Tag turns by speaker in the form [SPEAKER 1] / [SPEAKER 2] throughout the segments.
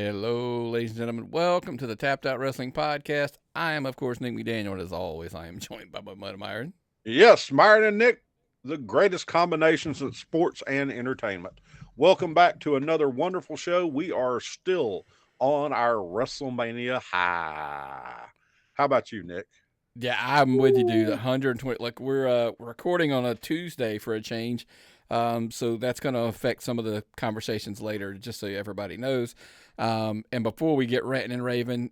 [SPEAKER 1] Hello, ladies and gentlemen. Welcome to the Tapped Out Wrestling Podcast. I am, of course, Nick McDaniel, and as always, I am joined by my buddy Myron.
[SPEAKER 2] Yes, Myron and Nick, the greatest combinations of sports and entertainment. Welcome back to another wonderful show. We are still on our Wrestlemania high. How about you, Nick?
[SPEAKER 1] Yeah, I'm with you, dude. 120. Like we're recording on a Tuesday for a change, so that's going to affect some of the conversations later. Just so everybody knows. And before we get ranting and raving,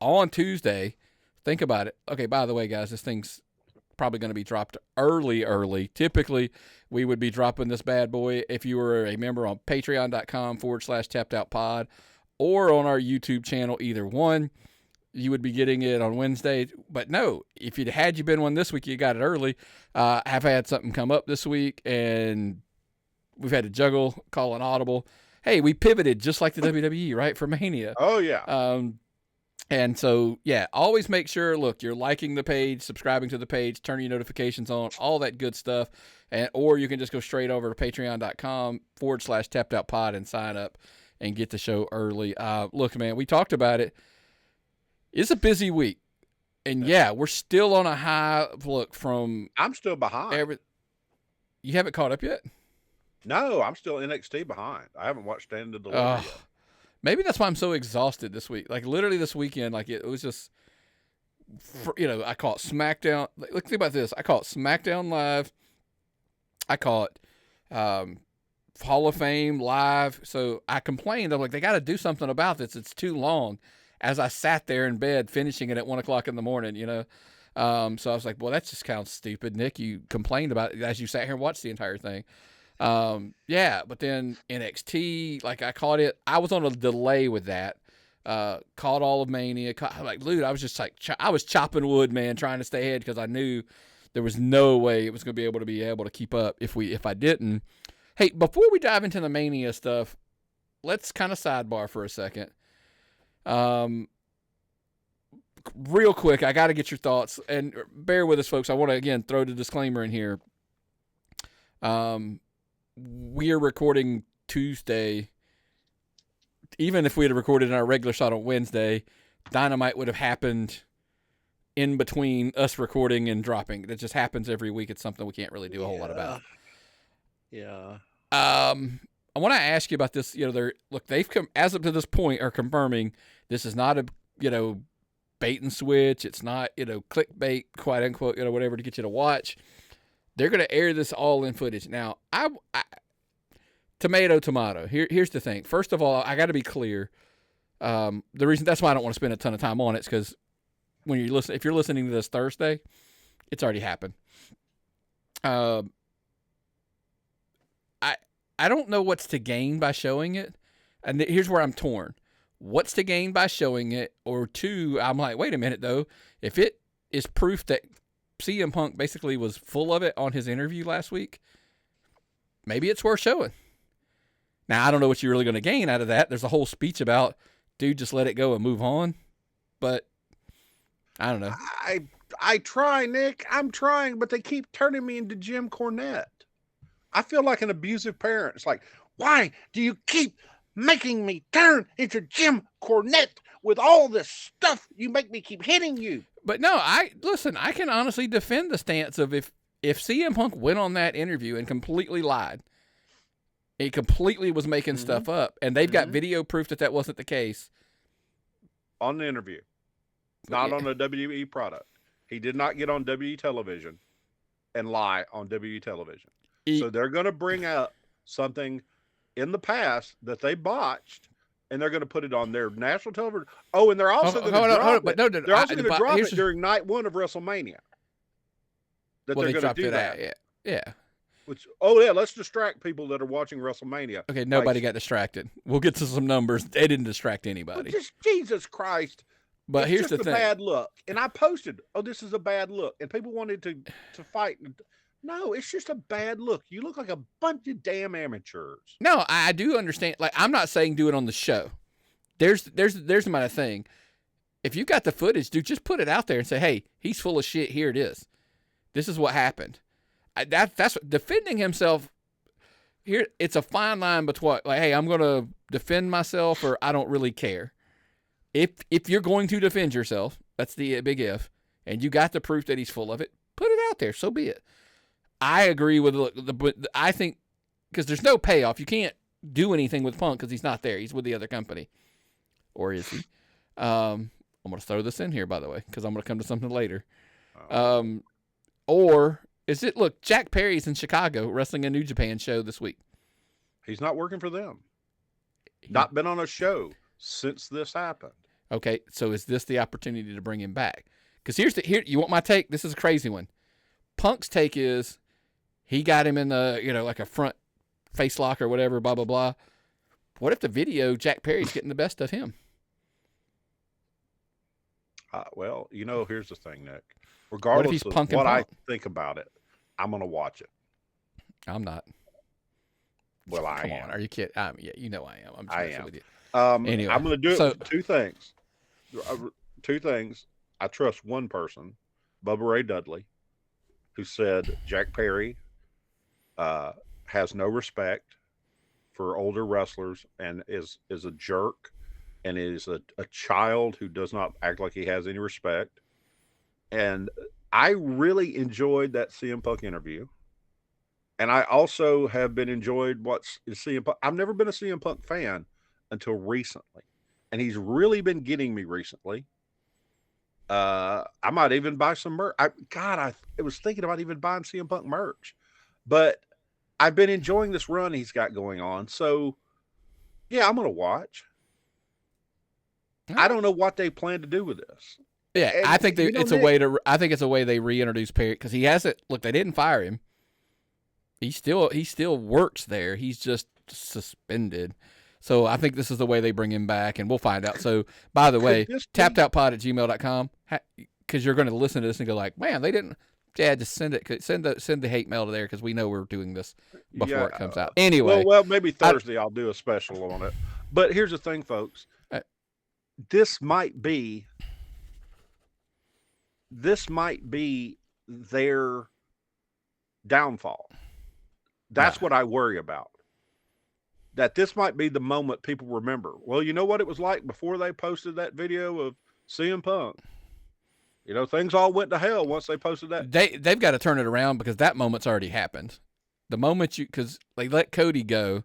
[SPEAKER 1] on Tuesday, think about it. Okay, by the way, guys, this thing's probably going to be dropped early. Typically, we would be dropping this bad boy if you were a member on patreon.com/tappedoutpod or on our YouTube channel, either one. You would be getting it on Wednesday. But no, if you been one this week, you got it early. I've had something come up this week, and we've had to juggle, call an audible. Hey, we pivoted just like the WWE, right, for Mania.
[SPEAKER 2] Oh, yeah.
[SPEAKER 1] And so, yeah, always make sure, you're liking the page, subscribing to the page, turning your notifications on, all that good stuff. Or you can just go straight over to patreon.com/tappedoutpod and sign up and get the show early. Look, man, we talked about it. It's a busy week. And, yeah, we're still on a high from...
[SPEAKER 2] I'm still behind.
[SPEAKER 1] You haven't caught up yet?
[SPEAKER 2] No, I'm still NXT behind. I haven't watched Stand of Delivery yet.
[SPEAKER 1] Maybe that's why I'm so exhausted this week. Like, literally this weekend, it was just, I caught SmackDown. Think about this. I caught SmackDown Live. I caught Hall of Fame Live. So I complained. I'm like, they got to do something about this. It's too long. As I sat there in bed finishing it at 1 o'clock in the morning, So I was like, well, that's just kind of stupid. Nick, you complained about it as you sat here and watched the entire thing. But then NXT, I caught it. I was on a delay with that. Caught all of Mania. Dude, I was just I was chopping wood, man, trying to stay ahead because I knew there was no way it was going to be able to keep up if I didn't. Hey, before we dive into the Mania stuff, let's kind of sidebar for a second. Real quick, I got to get your thoughts, and bear with us, folks. I want to again throw the disclaimer in here. We are recording Tuesday. Even if we had recorded in our regular slot on Wednesday, Dynamite would have happened in between us recording and dropping. That just happens every week. It's something we can't really do a whole lot about.
[SPEAKER 2] Yeah.
[SPEAKER 1] I want to ask you about this. They've come as up to this point are confirming this is not a bait and switch. It's not clickbait, quote unquote, whatever to get you to watch. They're going to air this all in footage. Now, I tomato. Here's the thing. First of all, I got to be clear. The reason that's why I don't want to spend a ton of time on it is because if you're listening to this Thursday, it's already happened. I don't know what's to gain by showing it, and here's where I'm torn. What's to gain by showing it? Or two, I'm like, wait a minute though. If it is proof that CM Punk basically was full of it on his interview last week, maybe it's worth showing. Now, I don't know what you're really going to gain out of that. There's a whole speech about, dude, just let it go and move on. But I don't know.
[SPEAKER 2] I try, Nick. I'm trying, but they keep turning me into Jim Cornette. I feel like an abusive parent. It's like, why do you keep making me turn into Jim Cornette with all this stuff? You make me keep hitting you.
[SPEAKER 1] But no, I can honestly defend the stance of if CM Punk went on that interview and completely lied, he completely was making stuff up, and they've got video proof that wasn't the case.
[SPEAKER 2] On the interview, not on a WWE product. He did not get on WWE television and lie on WWE television. So they're going to bring out something in the past that they botched, and they're going to put it on their national television. Oh, and they're also going to drop it. They're also going to drop it during night one of WrestleMania. They're going to do that.
[SPEAKER 1] Yeah.
[SPEAKER 2] Let's distract people that are watching WrestleMania.
[SPEAKER 1] Okay, nobody got distracted. We'll get to some numbers. They didn't distract anybody.
[SPEAKER 2] Just Jesus Christ.
[SPEAKER 1] But
[SPEAKER 2] it's
[SPEAKER 1] here's
[SPEAKER 2] just
[SPEAKER 1] the thing.
[SPEAKER 2] a bad look. And I posted, this is a bad look. And people wanted to fight. No, it's just a bad look. You look like a bunch of damn amateurs.
[SPEAKER 1] No, I do understand. I'm not saying do it on the show. There's my thing. If you got the footage, dude, just put it out there and say, hey, he's full of shit. Here it is. This is what happened. That's defending himself. Here, it's a fine line between hey, I'm gonna defend myself or I don't really care. If you're going to defend yourself, that's the big if, and you got the proof that he's full of it, put it out there. So be it. I agree with I think because there's no payoff. You can't do anything with Punk because he's not there. He's with the other company, or is he? I'm going to throw this in here, by the way, because I'm going to come to something later. Or is it? Look, Jack Perry's in Chicago wrestling a New Japan show this week.
[SPEAKER 2] He's not working for them. Not been on a show since this happened.
[SPEAKER 1] Okay, so is this the opportunity to bring him back? Because here you want my take? This is a crazy one. Punk's take is he got him in the like a front face lock or whatever, blah blah blah. What if the video Jack Perry's getting the best of him?
[SPEAKER 2] Well, here's the thing, Nick. Regardless of what I think about it, I'm going to watch it.
[SPEAKER 1] I'm not.
[SPEAKER 2] Well, I am.
[SPEAKER 1] Come on, are you kidding? Yeah, I am. I'm just messing with you.
[SPEAKER 2] Anyway, I'm going to do it with two things. Two things. I trust one person, Bubba Ray Dudley, who said Jack Perry has no respect for older wrestlers and is a jerk and is a child who does not act like he has any respect. And I really enjoyed that CM Punk interview. And I also have been enjoyed what's CM Punk. I've never been a CM Punk fan until recently. And he's really been getting me recently. I might even buy some merch. I was thinking about even buying CM Punk merch. But I've been enjoying this run he's got going on. So, yeah, I'm going to watch. I don't know what they plan to do with this.
[SPEAKER 1] Yeah, and I think it's a way to. I think it's a way they reintroduce Perry because he hasn't. Look, they didn't fire him. He still works there. He's just suspended. So I think this is the way they bring him back, and we'll find out. So, by the way, tappedoutpod@gmail.com, because you're going to listen to this and go like, man, they didn't. Yeah, just send it. Send the hate mail to there because we know we're doing this before it comes out. Anyway,
[SPEAKER 2] well, maybe Thursday I'll do a special on it. But here's the thing, folks. This might be their downfall. That's what I worry about. That this might be the moment people remember. Well, you know what it was like before they posted that video of CM Punk. Things all went to hell once they posted that.
[SPEAKER 1] They've got to turn it around because that moment's already happened. The moment because they let Cody go,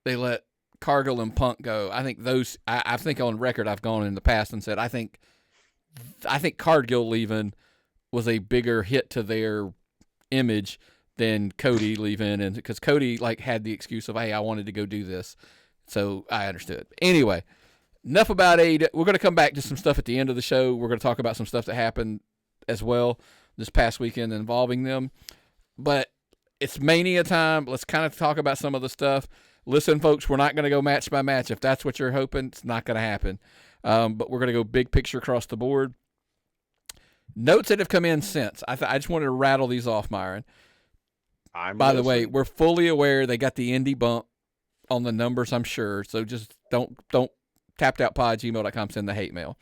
[SPEAKER 1] they let Cargill and Punk go. I think I think on record I've gone in the past and said I think Cargill leaving was a bigger hit to their image than Cody leaving, and because Cody had the excuse of, hey, I wanted to go do this, so I understood. Anyway, enough about AEW. We're going to come back to some stuff at the end of the show. We're going to talk about some stuff that happened as well this past weekend involving them, but it's Mania time. Let's kind of talk about some of the stuff. Listen, folks, we're not going to go match by match. If that's what you're hoping, it's not going to happen. But we're going to go big picture across the board. Notes that have come in since. I just wanted to rattle these off, Myron. By the way, we're fully aware they got the indie bump on the numbers, I'm sure. So just don't tappedoutpod@gmail.com, send the hate mail.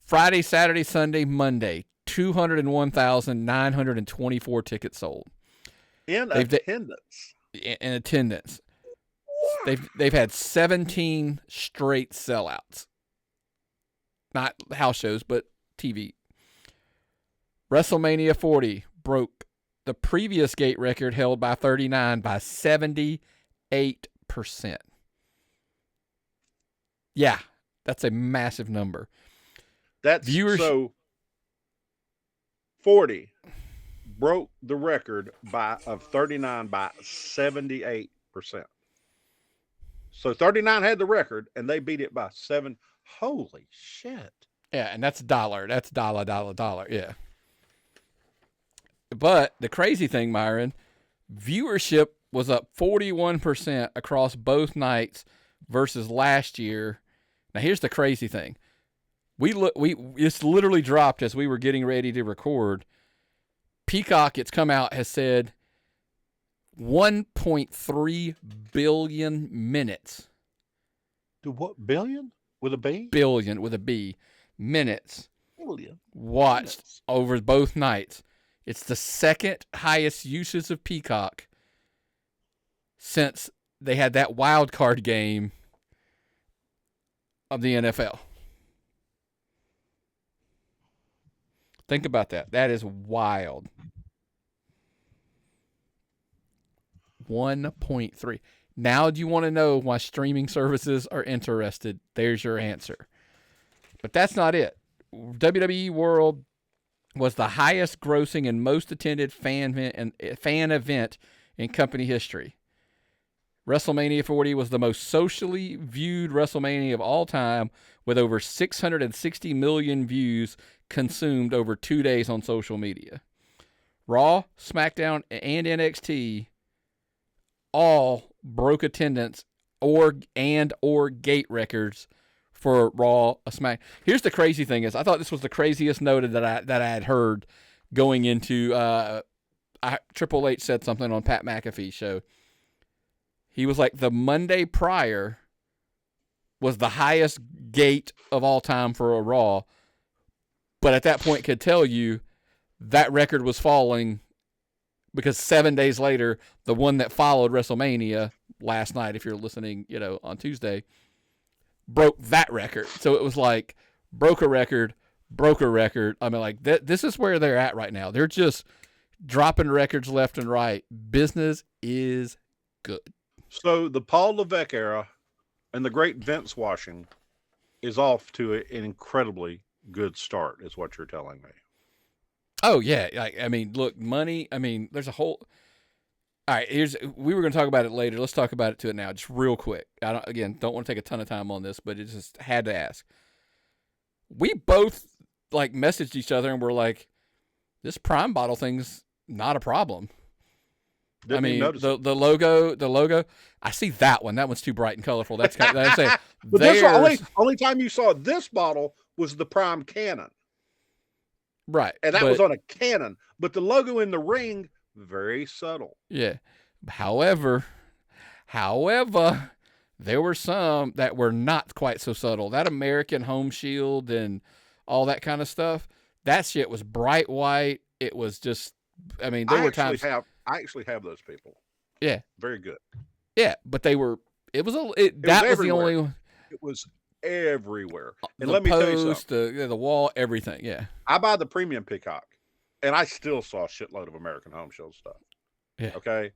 [SPEAKER 1] Friday, Saturday, Sunday, Monday, 201,924 tickets sold.
[SPEAKER 2] In attendance.
[SPEAKER 1] In attendance. They've had 17 straight sellouts. Not house shows, but TV. WrestleMania 40 broke the previous gate record held by 39 by 78%. Yeah, that's a massive number.
[SPEAKER 2] That's so 40 broke the record of 39 by 78%. So 39 had the record, and they beat it by 7. Holy shit!
[SPEAKER 1] Yeah, and that's dollar. That's dollar. Yeah. But the crazy thing, Myron, viewership was up 41% across both nights versus last year. Now here's the crazy thing: it's literally dropped as we were getting ready to record. Peacock, it's come out, has said 1.3 billion minutes.
[SPEAKER 2] To what, billion? With a B?
[SPEAKER 1] Billion with a B. Minutes.
[SPEAKER 2] Billion.
[SPEAKER 1] Watched over both nights. It's the second highest usage of Peacock since they had that wild card game of the NFL. Think about that. That is wild. 1.3. Now, do you want to know why streaming services are interested? There's your answer. But that's not it. WWE World was the highest grossing and most attended fan event in company history. WrestleMania 40 was the most socially viewed WrestleMania of all time, with over 660 million views consumed over 2 days on social media. Raw, SmackDown, and NXT all broke attendance or gate records for Raw, Smack. Here's the crazy thing is, I thought this was the craziest noted that I had heard going into. Triple H said something on Pat McAfee's show. He was like, the Monday prior was the highest gate of all time for a Raw, but at that point could tell you that record was falling because 7 days later, the one that followed WrestleMania last night, if you're listening, on Tuesday, broke that record. So it was like broke a record. I mean, like this is where they're at right now. They're just dropping records left and right. Business is good.
[SPEAKER 2] So the Paul Levesque era and the great Vince washing is off to an incredibly good start, is what you're telling me.
[SPEAKER 1] Oh yeah, I mean, look, money. I mean, there's a whole. All right, we were going to talk about it later. Let's talk about it now, just real quick. I don't want to take a ton of time on this, but it just had to ask. We both messaged each other and we're like, this Prime bottle thing's not a problem.
[SPEAKER 2] Didn't
[SPEAKER 1] I mean, the logo. I see that one. That one's too bright and colorful. That's kind of, I'm saying.
[SPEAKER 2] But this only time you saw this bottle was the Prime Cannon,
[SPEAKER 1] right?
[SPEAKER 2] And that was on a Cannon. But the logo in the ring, very subtle.
[SPEAKER 1] Yeah. However, there were some that were not quite so subtle. That American Home Shield and all that kind of stuff. That shit was bright white. It was just. I mean, there were times.
[SPEAKER 2] I actually have those people.
[SPEAKER 1] Yeah.
[SPEAKER 2] Very good.
[SPEAKER 1] Yeah, but they were. That was the only one.
[SPEAKER 2] It was everywhere. And
[SPEAKER 1] let
[SPEAKER 2] me tell you something.
[SPEAKER 1] The wall, everything. Yeah.
[SPEAKER 2] I buy the premium Peacock, and I still saw a shitload of American Home Shield stuff.
[SPEAKER 1] Yeah.
[SPEAKER 2] Okay.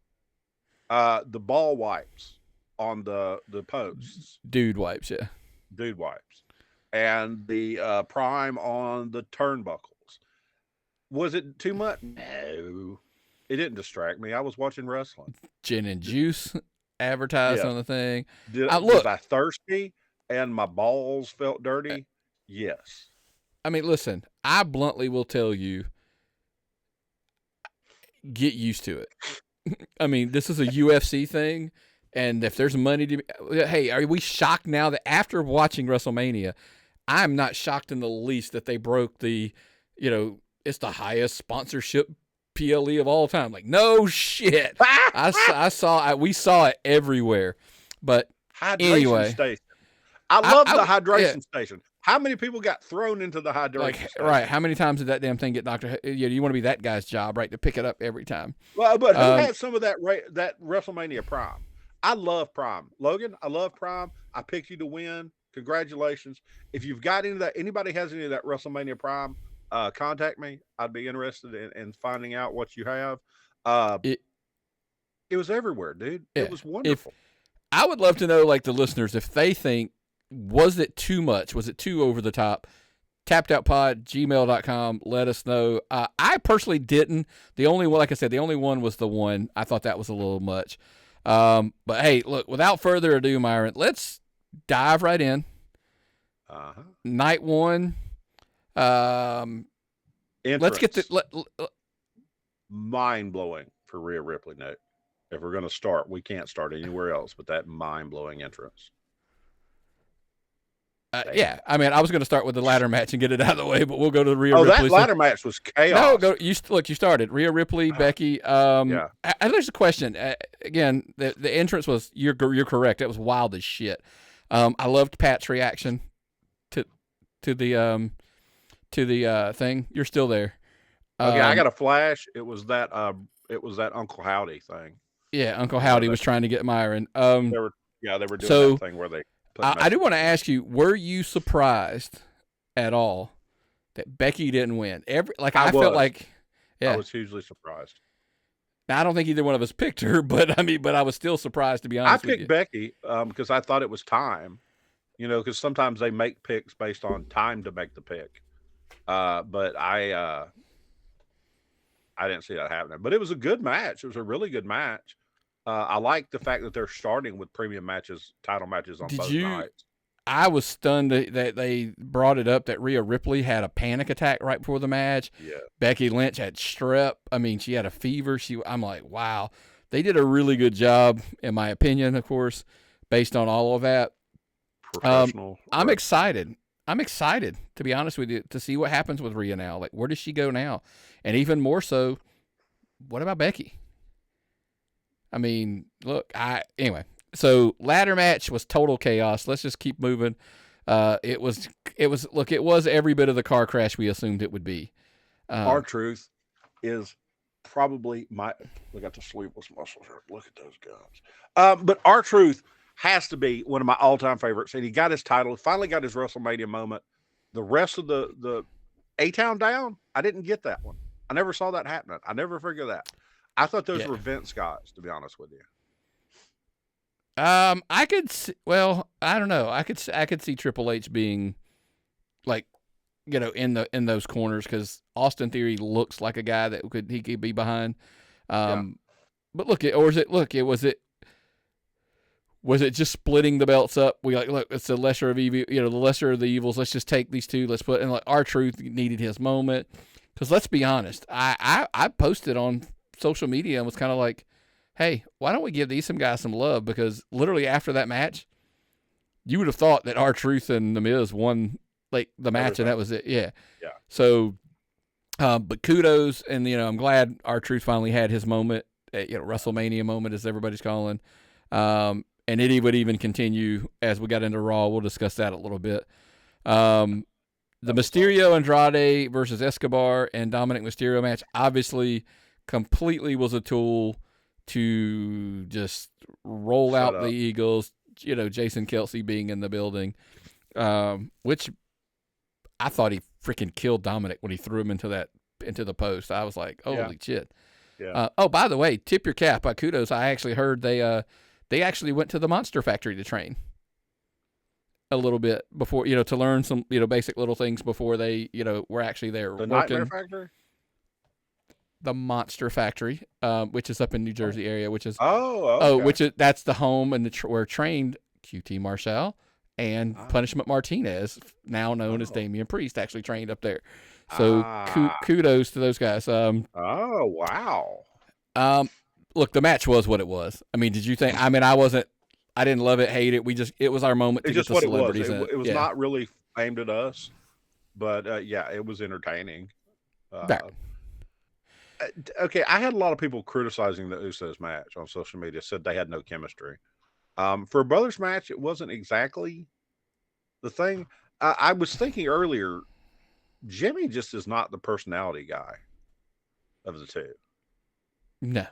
[SPEAKER 2] The ball wipes on the posts.
[SPEAKER 1] Dude wipes, yeah.
[SPEAKER 2] Dude wipes. And the Prime on the turnbuckles. Was it too much? No. It didn't distract me. I was watching wrestling.
[SPEAKER 1] Gin and juice advertised on the thing.
[SPEAKER 2] Was I thirsty and my balls felt dirty? Yes.
[SPEAKER 1] I mean, listen, I bluntly will tell you, get used to it. I mean, this is a UFC thing, and if there's money to be, hey, are we shocked now that after watching WrestleMania, I'm not shocked in the least that they broke the, it's the highest sponsorship PLE of all time. Like, no shit. We saw it everywhere. But
[SPEAKER 2] hydration
[SPEAKER 1] anyway,
[SPEAKER 2] station. I love the hydration station. How many people got thrown into the hydration station?
[SPEAKER 1] Right. How many times did that damn thing get knocked? You want to be that guy's job, right? To pick it up every time.
[SPEAKER 2] Well, but who had some of that WrestleMania Prime? I love Prime. Logan, I love Prime. I picked you to win. Congratulations. If you've got anybody has any of that WrestleMania Prime, contact me. I'd be interested in finding out what you have. It was everywhere, dude. Yeah. It was wonderful.
[SPEAKER 1] I would love to know, the listeners, if they think, was it too much? Was it too over the top? tappedoutpod@gmail.com. Let us know. I personally didn't. The only one, like I said, the only one was the one. I thought that was a little much. But hey, look, without further ado, Myron, let's dive right in. Night one. Let's get the
[SPEAKER 2] mind-blowing for Rhea Ripley. Note, if we're going to start, we can't start anywhere else but that mind-blowing entrance.
[SPEAKER 1] Yeah, I mean, I was going to start with the ladder match and get it out of the way, but we'll go to the Rhea Ripley.
[SPEAKER 2] That ladder match was chaos.
[SPEAKER 1] No, you started Rhea Ripley, Becky. Yeah. There's a question. Again, the entrance was you're correct. It was wild as shit. I loved Pat's reaction to the thing. You're still there.
[SPEAKER 2] Okay, I got a flash. It was that Uncle Howdy thing.
[SPEAKER 1] Yeah, Uncle Howdy was trying to get Myron.
[SPEAKER 2] They were doing that thing where they.
[SPEAKER 1] I do want to ask you: were you surprised at all that Becky didn't win? I felt like,
[SPEAKER 2] I was hugely surprised.
[SPEAKER 1] Now, I don't think either one of us picked her, but I was still surprised, to be honest with you.
[SPEAKER 2] I picked Becky because I thought it was time. Because sometimes they make picks based on time to make the pick. But I didn't see that happening. But it was a good match. It was a really good match. I like the fact that they're starting with premium matches, title matches on both nights.
[SPEAKER 1] I was stunned that they brought it up that Rhea Ripley had a panic attack right before the match.
[SPEAKER 2] Yeah.
[SPEAKER 1] Becky Lynch had strep. I mean, she had a fever. I'm like, wow. They did a really good job, in my opinion, of course, based on all of that.
[SPEAKER 2] Professional.
[SPEAKER 1] I'm excited. I'm excited, to be honest with you, to see what happens with Rhea now. Like, where does she go now? And even more so, what about Becky? I mean, look, anyway. So ladder match was total chaos. Let's just keep moving. It was every bit of the car crash we assumed it would be.
[SPEAKER 2] R-Truth is probably look at the sleeveless muscles here. Look at those guns. But R-Truth has to be one of my all-time favorites. And he got his title, finally got his WrestleMania moment. The rest of the A-Town down, I didn't get that one. I never saw that happening. I never figured that. I thought those were Vince guys, to be honest with you.
[SPEAKER 1] I could see, I don't know. I could see Triple H being like, in those corners, because Austin Theory looks like a guy that he could be behind. But was it just splitting the belts up? We look, it's the lesser of evil, the lesser of the evils. Let's just take these two. Let's put, and like R-Truth needed his moment. Because let's be honest, I posted on social media and was kind of like, hey, why don't we give some guys some love? Because literally after that match, you would have thought that R-Truth and The Miz won the match, and that was it. Yeah.
[SPEAKER 2] Yeah. So,
[SPEAKER 1] but kudos, and I'm glad R-Truth finally had his moment, WrestleMania moment, as everybody's calling. And it would even continue as we got into Raw. We'll discuss that a little bit. The Mysterio Andrade versus Escobar and Dominic Mysterio match obviously completely was a tool to just roll out the Eagles, Jason Kelsey being in the building, which I thought he freaking killed Dominic when he threw him into the post. I was like, holy shit.
[SPEAKER 2] Yeah.
[SPEAKER 1] By the way, tip your cap. Kudos. I actually heard they actually went to the Monster Factory to train a little bit before, to learn some, basic little things before they, were actually there
[SPEAKER 2] the
[SPEAKER 1] working.
[SPEAKER 2] Nightmare Factory?
[SPEAKER 1] The Monster Factory, which is up in New Jersey area, which is that's the home and where trained QT Marshall and Punishment Martinez, now known as Damian Priest, actually trained up there. So kudos to those guys.
[SPEAKER 2] Wow.
[SPEAKER 1] Look, the match was what it was. I mean, did you think? I mean, I didn't love it, hate it. It was our moment to get the celebrities in.
[SPEAKER 2] It was not really aimed at us, but it was entertaining. Okay, I had a lot of people criticizing the Usos match on social media, said they had no chemistry. For a brothers match, it wasn't exactly the thing. I was thinking earlier, Jimmy just is not the personality guy of the two.
[SPEAKER 1] No.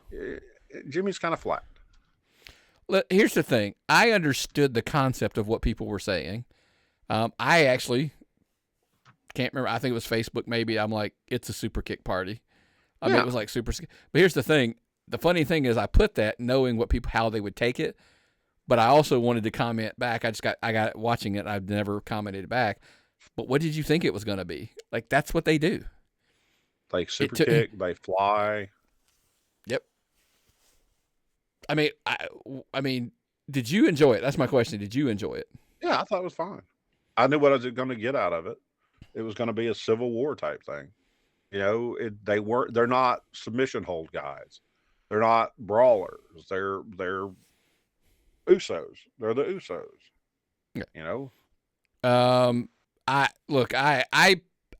[SPEAKER 2] Jimmy's kind of flat.
[SPEAKER 1] Look, here's the thing. I understood the concept of what people were saying. I actually can't remember. I think it was Facebook maybe. I'm like, it's a super kick party. I mean, it was like super. But here's the thing. The funny thing is I put that knowing how they would take it, but I also wanted to comment back. I got watching it. I've never commented back. But what did you think it was going to be? Like, that's what they do.
[SPEAKER 2] Like super kick, they fly.
[SPEAKER 1] Yep. I mean, did you enjoy it? That's my question. Did you enjoy it?
[SPEAKER 2] Yeah, I thought it was fine. I knew what I was going to get out of it. It was going to be a Civil War type thing. They're not submission hold guys. They're not brawlers. They're Usos. They're the Usos.
[SPEAKER 1] Yeah.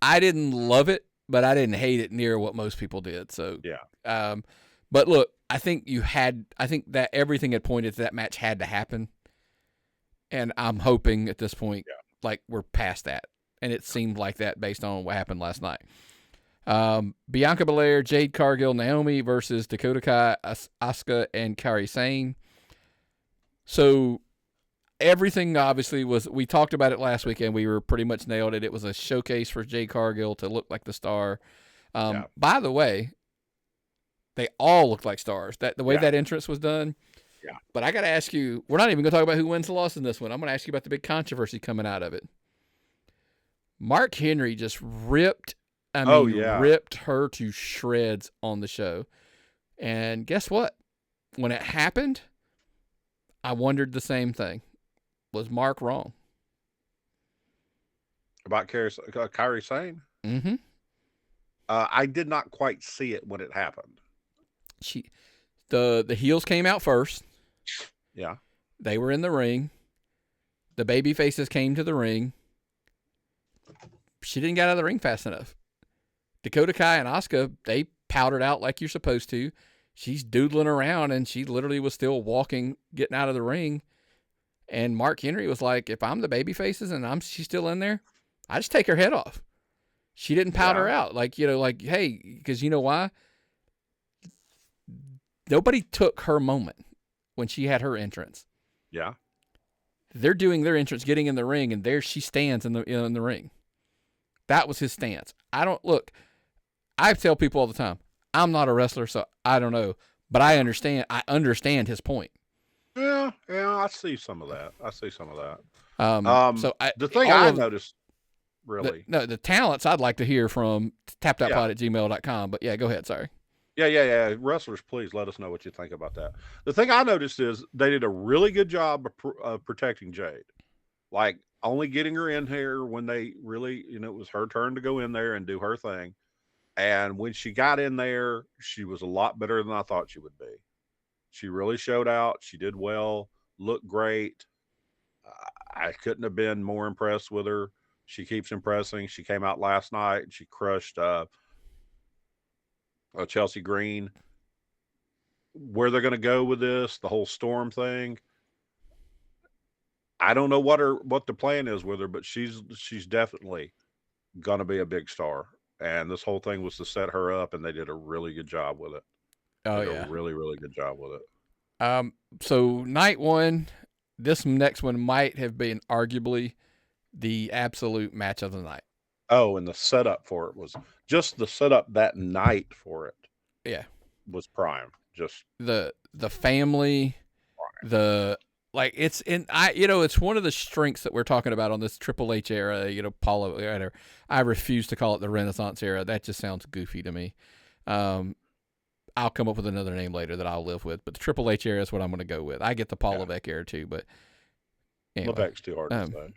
[SPEAKER 1] I didn't love it, but I didn't hate it near what most people did. So
[SPEAKER 2] yeah.
[SPEAKER 1] But look, I think that everything had pointed to that match had to happen, and I'm hoping at this point, like, we're past that, and it seemed like that based on what happened last night. Bianca Belair, Jade Cargill, Naomi versus Dakota Kai, Asuka, and Kairi Sane. So everything obviously was, we talked about it last weekend. We were pretty much nailed it. It was a showcase for Jade Cargill to look like the star. By the way, they all look like stars. The way that entrance was done.
[SPEAKER 2] Yeah.
[SPEAKER 1] But I got to ask you, we're not even going to talk about who wins the loss in this one. I'm going to ask you about the big controversy coming out of it. Mark Henry just ripped her to shreds on the show. And guess what? When it happened, I wondered the same thing. Was Mark wrong?
[SPEAKER 2] About Kairi Sane?
[SPEAKER 1] Mm-hmm.
[SPEAKER 2] I did not quite see it when it happened.
[SPEAKER 1] The heels came out first.
[SPEAKER 2] Yeah.
[SPEAKER 1] They were in the ring. The baby faces came to the ring. She didn't get out of the ring fast enough. Dakota Kai and Asuka, they powdered out like you're supposed to. She's doodling around, and she literally was still walking, getting out of the ring. And Mark Henry was like, if I'm the baby faces and she's still in there, I just take her head off. She didn't powder out. Hey, because you know why? Nobody took her moment when she had her entrance.
[SPEAKER 2] Yeah.
[SPEAKER 1] They're doing their entrance, getting in the ring, and there she stands in the ring. That was his stance. I tell people all the time, I'm not a wrestler, so I don't know. But I understand his point.
[SPEAKER 2] Yeah, I see some of that. The thing I noticed, really.
[SPEAKER 1] The talents I'd like to hear from tapthatpod@gmail.com. But yeah, go ahead. Sorry.
[SPEAKER 2] Yeah. Wrestlers, please let us know what you think about that. The thing I noticed is they did a really good job of protecting Jade. Like, only getting her in here when they really, it was her turn to go in there and do her thing. And when she got in there, she was a lot better than I thought she would be. She really showed out. She did well, looked great. I couldn't have been more impressed with her. She keeps impressing. She came out last night and she crushed Chelsea Green. Where they're going to go with this, the whole Storm thing, I don't know what the plan is with her, but she's definitely going to be a big star. And this whole thing was to set her up, and they did a really good job with it.
[SPEAKER 1] Oh, yeah.
[SPEAKER 2] A really, really good job with it.
[SPEAKER 1] So night one, this next one might have been arguably the absolute match of the night.
[SPEAKER 2] Oh, and the setup for it was just the setup that night for it.
[SPEAKER 1] Yeah.
[SPEAKER 2] Was prime. Just
[SPEAKER 1] the family, prime. It's one of the strengths that we're talking about on this Triple H era, Paulo. I refuse to call it the Renaissance era. That just sounds goofy to me. I'll come up with another name later that I'll live with, but the Triple H era is what I'm going to go with. I get the Paul Levesque era too, but anyway.
[SPEAKER 2] Levesque's too hard to say.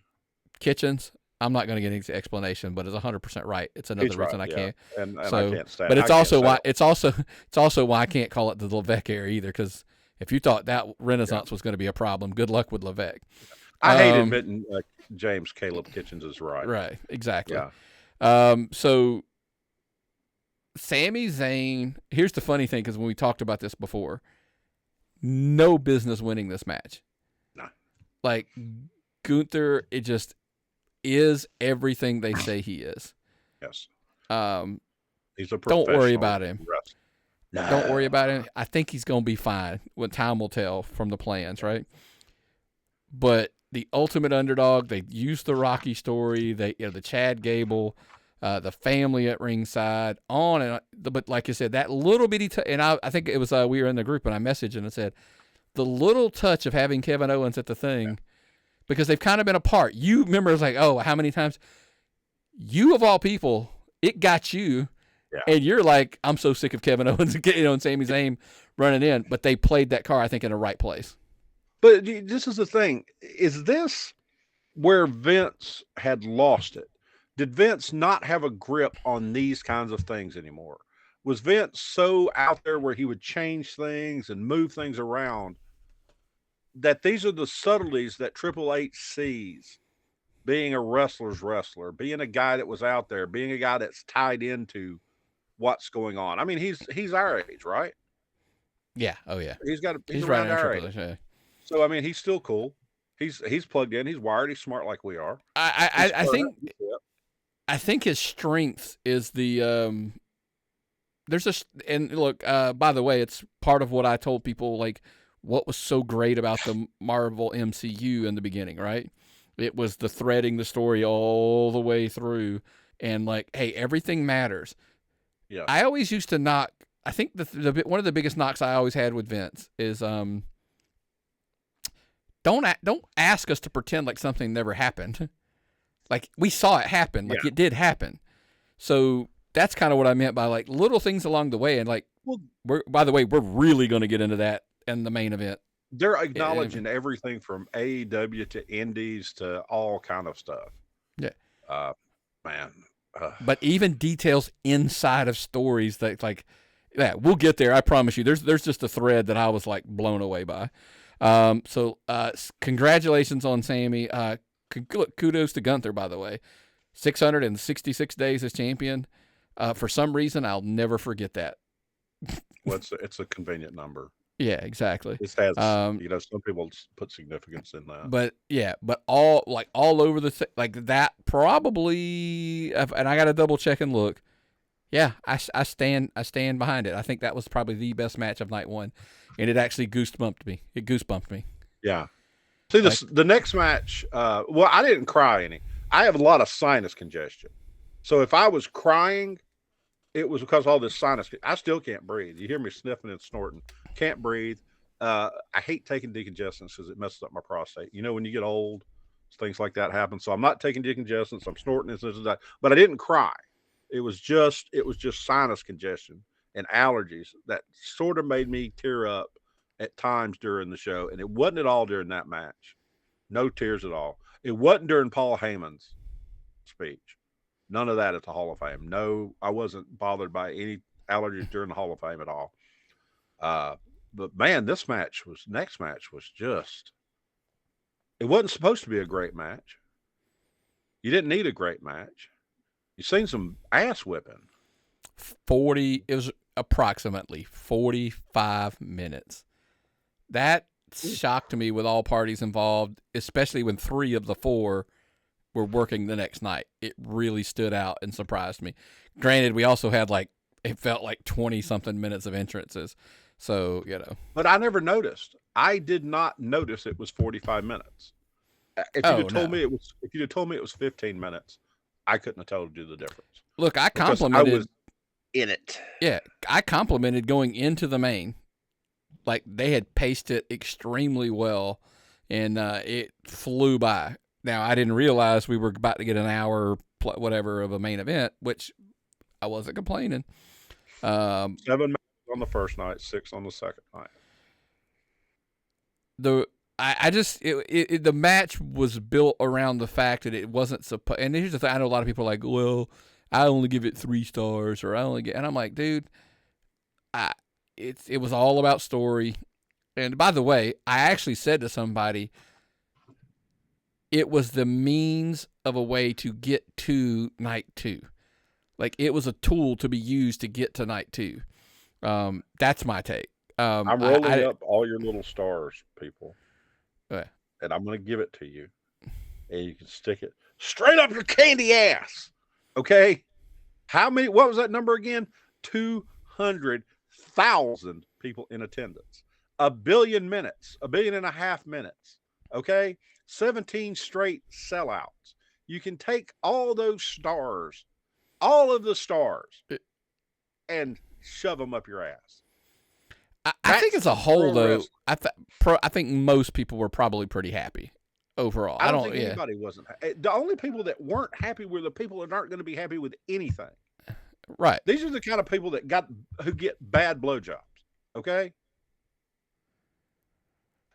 [SPEAKER 1] Kitchens, I'm not going to get into explanation, but it's 100% right. It's another reason I can't.
[SPEAKER 2] And I can't stand.
[SPEAKER 1] But it's also why I can't call it the Levesque era either, because if you thought that Renaissance was going to be a problem, good luck with Levesque.
[SPEAKER 2] I hate admitting James Caleb Kitchens is right.
[SPEAKER 1] Right, exactly.
[SPEAKER 2] Yeah.
[SPEAKER 1] So Sami Zayn, here's the funny thing, because when we talked about this before, no business winning this match.
[SPEAKER 2] No.
[SPEAKER 1] Like, Gunther, it just is everything they say he is.
[SPEAKER 2] Yes.
[SPEAKER 1] He's
[SPEAKER 2] a
[SPEAKER 1] professional. Don't worry about him.
[SPEAKER 2] No.
[SPEAKER 1] Don't worry about him. I think he's going to be fine. When time will tell from the plans, right? But the ultimate underdog, they used the Rocky story, the Chad Gable, the family at ringside, on and on. But like you said, that little bitty and I think it was we were in the group and I messaged and I said the little touch of having Kevin Owens at the thing, because they've kind of been apart. You remember, it was like, oh, how many times? You of all people, it got you. Yeah. And you're like, I'm so sick of Kevin Owens and Sami Zayn running in. But they played that card, I think, in the right place.
[SPEAKER 2] But this is the thing. Is this where Vince had lost it? Did Vince not have a grip on these kinds of things anymore? Was Vince so out there where he would change things and move things around that these are the subtleties that Triple H sees, being a wrestler's wrestler, being a guy that was out there, being a guy that's tied into what's going on? I mean, he's our age, right?
[SPEAKER 1] Yeah. Oh yeah.
[SPEAKER 2] He's
[SPEAKER 1] right
[SPEAKER 2] around our age.
[SPEAKER 1] Yeah.
[SPEAKER 2] So I mean, he's still cool. He's plugged in. He's wired. He's smart like we are.
[SPEAKER 1] I think I think his strength is the there's a and look, by the way, it's part of what I told people, like what was so great about the Marvel MCU in the beginning, right? It was the threading the story all the way through, and like, hey, everything matters.
[SPEAKER 2] Yeah.
[SPEAKER 1] I always used to knock. I think the one of the biggest knocks I always had with Vince is don't ask us to pretend like something never happened. Like we saw it happen, like it did happen. So that's kind of what I meant by like little things along the way, and like, by the way, we're really going to get into that in the main event.
[SPEAKER 2] They're acknowledging everything from AEW to Indies to all kind of stuff.
[SPEAKER 1] Yeah,
[SPEAKER 2] man.
[SPEAKER 1] But even details inside of stories that like, yeah, we'll get there. I promise you. There's just a thread that I was like blown away by. So congratulations on Sammy. Kudos to Gunther, by the way. 666 days as champion. For some reason, I'll never forget that.
[SPEAKER 2] Well, it's a convenient number.
[SPEAKER 1] Yeah, exactly.
[SPEAKER 2] It has, some people put significance in that.
[SPEAKER 1] But all over the like that probably, and I got to double check and look. Yeah, I stand behind it. I think that was probably the best match of night one, and it actually goosebumped me.
[SPEAKER 2] Yeah. See, the next match. Well, I didn't cry any. I have a lot of sinus congestion, so if I was crying, it was because of all this sinus. I still can't breathe. You hear me sniffing and snorting. Can't breathe. I hate taking decongestants because it messes up my prostate. You know, when you get old, things like that happen. So I'm not taking decongestants. I'm snorting this and that. But I didn't cry. It was just sinus congestion and allergies that sort of made me tear up at times during the show. And it wasn't at all during that match. No tears at all. It wasn't during Paul Heyman's speech. None of that at the Hall of Fame. No, I wasn't bothered by any allergies during the Hall of Fame at all. But man, next match was just, it wasn't supposed to be a great match. You didn't need a great match. You've seen some ass whipping.
[SPEAKER 1] It was approximately 45 minutes. That shocked me with all parties involved, especially when 3 of the 4 were working the next night. It really stood out and surprised me. Granted, we also had it felt like 20-something minutes of entrances. So, But
[SPEAKER 2] I never noticed. I did not notice it was 45 minutes. If you'd told me it was 15 minutes, I couldn't have told you the difference.
[SPEAKER 1] Look, I complimented.
[SPEAKER 2] I was in it.
[SPEAKER 1] Yeah, I complimented going into the main. Like, they had paced it extremely well, and it flew by. Now, I didn't realize we were about to get an hour, whatever, of a main event, which I wasn't complaining.
[SPEAKER 2] 7 matches on the first night, 6 on the second night.
[SPEAKER 1] The match was built around the fact that it wasn't supposed. And here's the thing: I know a lot of people are like, "Well, I only give it 3 stars," or "I only get," and I'm like, dude, it was all about story. And by the way, I actually said to somebody, it was the means of a way to get to night 2. Like, it was a tool to be used to get to night 2. That's my take.
[SPEAKER 2] I'm rolling up all your little stars, people.
[SPEAKER 1] Okay.
[SPEAKER 2] And I'm going to give it to you. And you can stick it straight up your candy ass. Okay? What was that number again? 200,000 people in attendance. 1 billion minutes. 1.5 billion minutes. Okay? 17 straight sellouts. You can take all those stars, all of the stars, and shove them up your ass.
[SPEAKER 1] I think as a whole, though, I think most people were probably pretty happy overall.
[SPEAKER 2] I don't think anybody wasn't. The only people that weren't happy were the people that aren't going to be happy with anything.
[SPEAKER 1] Right.
[SPEAKER 2] These are the kind of people who get bad blowjobs. Okay.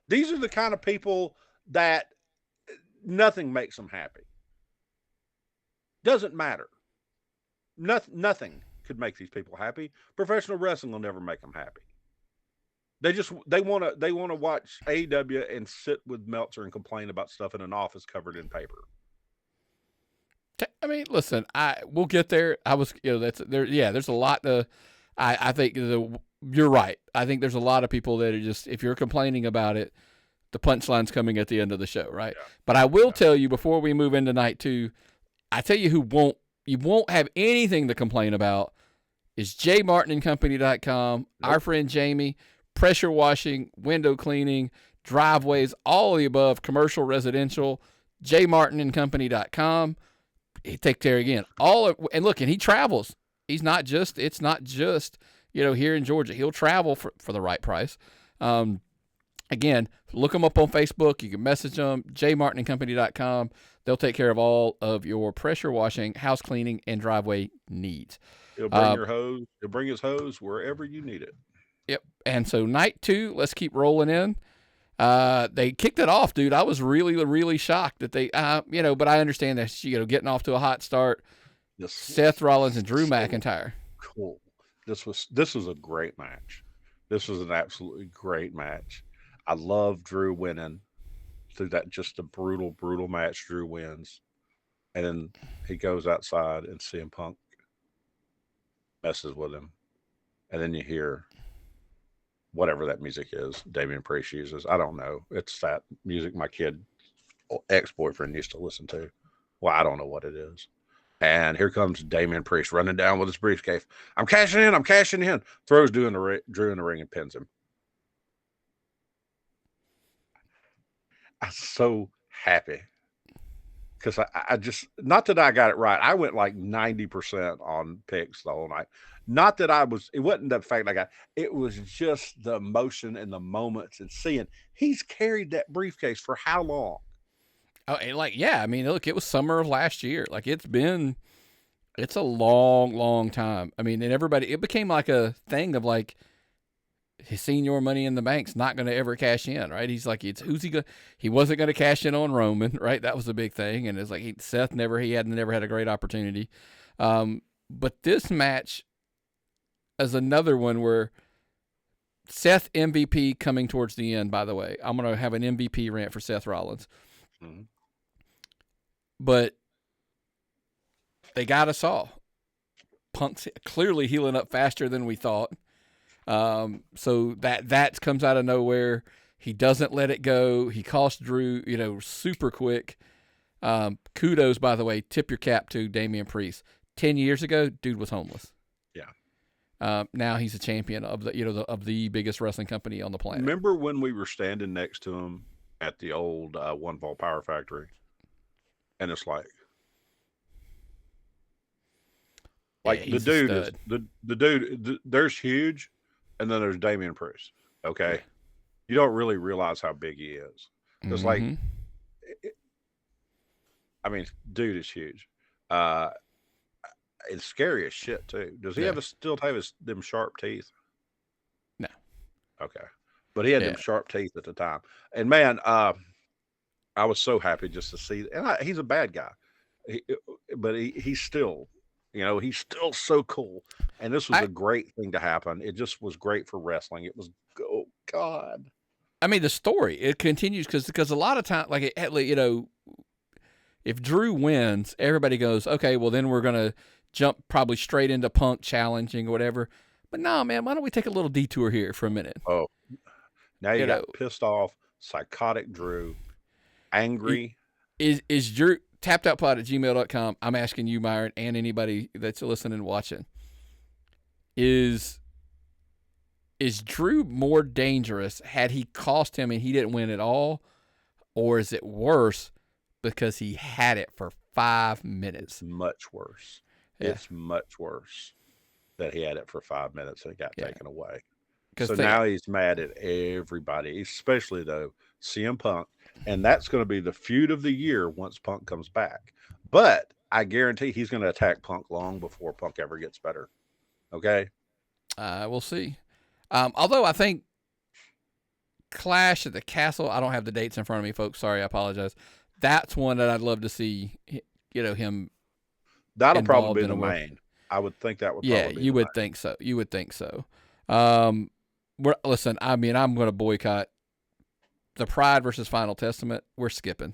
[SPEAKER 2] These are the kind of people that nothing makes them happy. Doesn't matter. Nothing could make these people happy. Professional wrestling will never make them happy. They want to watch AEW and sit with Meltzer and complain about stuff in an office covered in paper.
[SPEAKER 1] I mean, listen, we'll get there. There's a lot to. I think you're right. I think there's a lot of people that are just, if you're complaining about it, the punchline's coming at the end of the show, right? Yeah. But I will tell you before we move into night 2, I tell you who won't you won't have anything to complain about is jmartinandcompany.com. Nope. Our friend Jamie, pressure washing, window cleaning, driveways, all of the above, commercial, residential, jmartinandcompany.com. He take care again. And look, and he travels. It's not just, here in Georgia. He'll travel for the right price. Again, look them up on Facebook. You can message them, jmartinandcompany.com. They'll take care of all of your pressure washing, house cleaning, and driveway needs.
[SPEAKER 2] He'll bring your hose. He'll bring his hose wherever you need it.
[SPEAKER 1] Yep. And so night 2, let's keep rolling in. They kicked it off, dude. I was really, really shocked that they, but I understand that, getting off to a hot start. Seth Rollins and Drew McIntyre.
[SPEAKER 2] Cool. This was a great match. This was an absolutely great match. I love Drew winning through that, just a brutal, brutal match. Drew wins. And then he goes outside and CM Punk messes with him. And then you hear whatever that music is Damian Priest uses. I don't know. It's that music my kid ex-boyfriend used to listen to. Well, I don't know what it is. And here comes Damian Priest running down with his briefcase. I'm cashing in. Throws Drew in the ring and pins him. I'm so happy because I just, not that I got it right. I went like 90% on picks the whole night. Not that it wasn't the fact I got, it was just the emotion and the moments and seeing he's carried that briefcase for how long?
[SPEAKER 1] Oh, look, it was summer of last year. Like it's a long, long time. I mean, and it became like a thing of like, his senior Money in the Bank's not going to ever cash in, right? He's like, who's he going? He wasn't going to cash in on Roman, right? That was the big thing, and it's like Seth never had a great opportunity. But this match is another one where Seth MVP coming towards the end. By the way, I'm going to have an MVP rant for Seth Rollins, but they got us all. Punk's clearly healing up faster than we thought. So that comes out of nowhere. He doesn't let it go. He cost Drew, super quick. Kudos, by the way, tip your cap to Damian Priest. 10 years ago, dude was homeless.
[SPEAKER 2] Yeah.
[SPEAKER 1] Now he's a champion of the biggest wrestling company on the planet.
[SPEAKER 2] Remember when we were standing next to him at the old One Fall Power Factory? And it's like the dude, there's huge. And then there's Damian Priest. Okay. Yeah. You don't really realize how big he is. It's like, dude is huge. It's scary as shit too. Does he still have them sharp teeth?
[SPEAKER 1] No.
[SPEAKER 2] Okay. But he had them sharp teeth at the time. And man, I was so happy just to see, and he's a bad guy, but he's still, he's still so cool. And this was a great thing to happen. It just was great for wrestling. It was, oh God.
[SPEAKER 1] I mean, the story, it continues because a lot of time, if Drew wins, everybody goes, okay, well then we're going to jump probably straight into Punk challenging or whatever. But no, man, why don't we take a little detour here for a minute?
[SPEAKER 2] Oh, now you got pissed off, psychotic Drew, angry.
[SPEAKER 1] Is Drew tappedoutpod@gmail.com? I'm asking you, Myron, and anybody that's listening and watching. Is Drew more dangerous had he cost him and he didn't win at all? Or is it worse because he had it for 5 minutes?
[SPEAKER 2] It's much worse. Yeah. It's much worse that he had it for 5 minutes and it got taken away. So now he's mad at everybody, especially though CM Punk. And that's going to be the feud of the year once Punk comes back. But I guarantee he's going to attack Punk long before Punk ever gets better. Okay?
[SPEAKER 1] We'll see. Although I think Clash at the Castle, I don't have the dates in front of me, folks. Sorry, I apologize. That's one that I'd love to see, him.
[SPEAKER 2] That'll probably be the main. I would think that would probably be
[SPEAKER 1] you would think so. You would think so. Listen, I'm going to boycott the Pride versus Final Testament. We're skipping.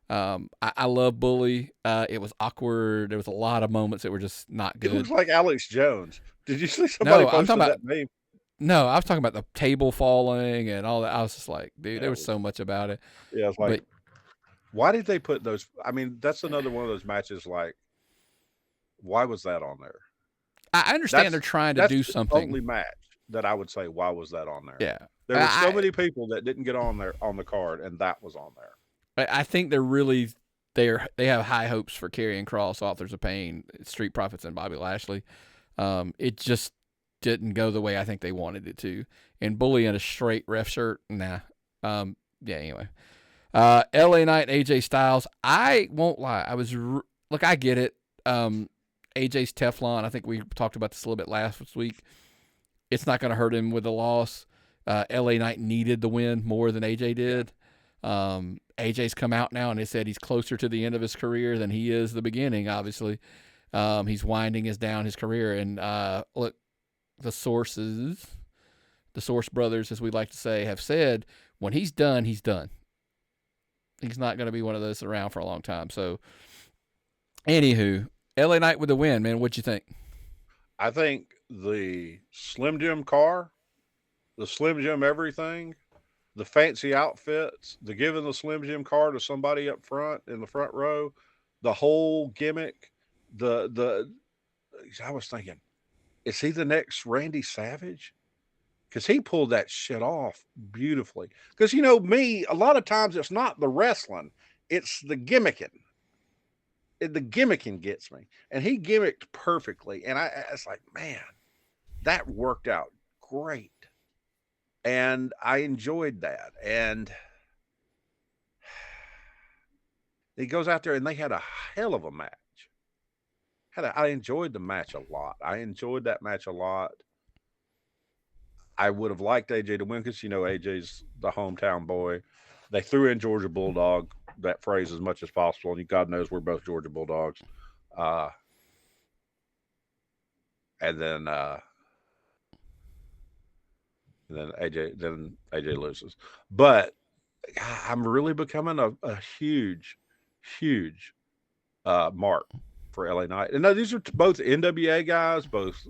[SPEAKER 1] I love Bully. It was awkward. There was a lot of moments that were just not good.
[SPEAKER 2] It looks like Alex Jones. Did you see somebody posted that meme?
[SPEAKER 1] No, I was talking about the table falling and all that. I was just like, dude, there was so much about it.
[SPEAKER 2] Yeah, it's like, why did they put those? I mean, that's another one of those matches. Like, why was that on there?
[SPEAKER 1] I understand they're trying to do something.
[SPEAKER 2] That's the only match that I would say, why was that on there?
[SPEAKER 1] Yeah.
[SPEAKER 2] There were so many people that didn't get on there on the card, and that was on there.
[SPEAKER 1] I think they have high hopes for Karrion Kross, Authors of Pain, Street Profits, and Bobby Lashley. It just didn't go the way I think they wanted it to. And Bully in a straight ref shirt, nah. Anyway. LA Knight, AJ Styles. I won't lie. Look, I get it. AJ's Teflon. I think we talked about this a little bit last week. It's not going to hurt him with a loss. LA Knight needed the win more than AJ did. AJ's come out now and they said he's closer to the end of his career than he is the beginning, obviously. He's winding down his career. And look, the Source brothers, as we like to say, have said when he's done, he's done. He's not going to be one of those around for a long time. So, anywho, LA Knight with the win, man. What'd you think?
[SPEAKER 2] I think the Slim Jim car, the Slim Jim everything, the fancy outfits, the giving the Slim Jim car to somebody up front in the front row, the whole gimmick, I was thinking, is he the next Randy Savage? Because he pulled that shit off beautifully. Because, me, a lot of times it's not the wrestling, it's the gimmicking. The gimmicking gets me. And he gimmicked perfectly. And it's like, man, that worked out great. And I enjoyed that. And he goes out there and they had a hell of a match. I enjoyed the match a lot. I enjoyed that match a lot. I would have liked AJ to win because, AJ's the hometown boy. They threw in Georgia Bulldog, that phrase, as much as possible. And God knows we're both Georgia Bulldogs. And then AJ loses. But I'm really becoming a huge mark for LA Knight. And now these are both NWA guys, both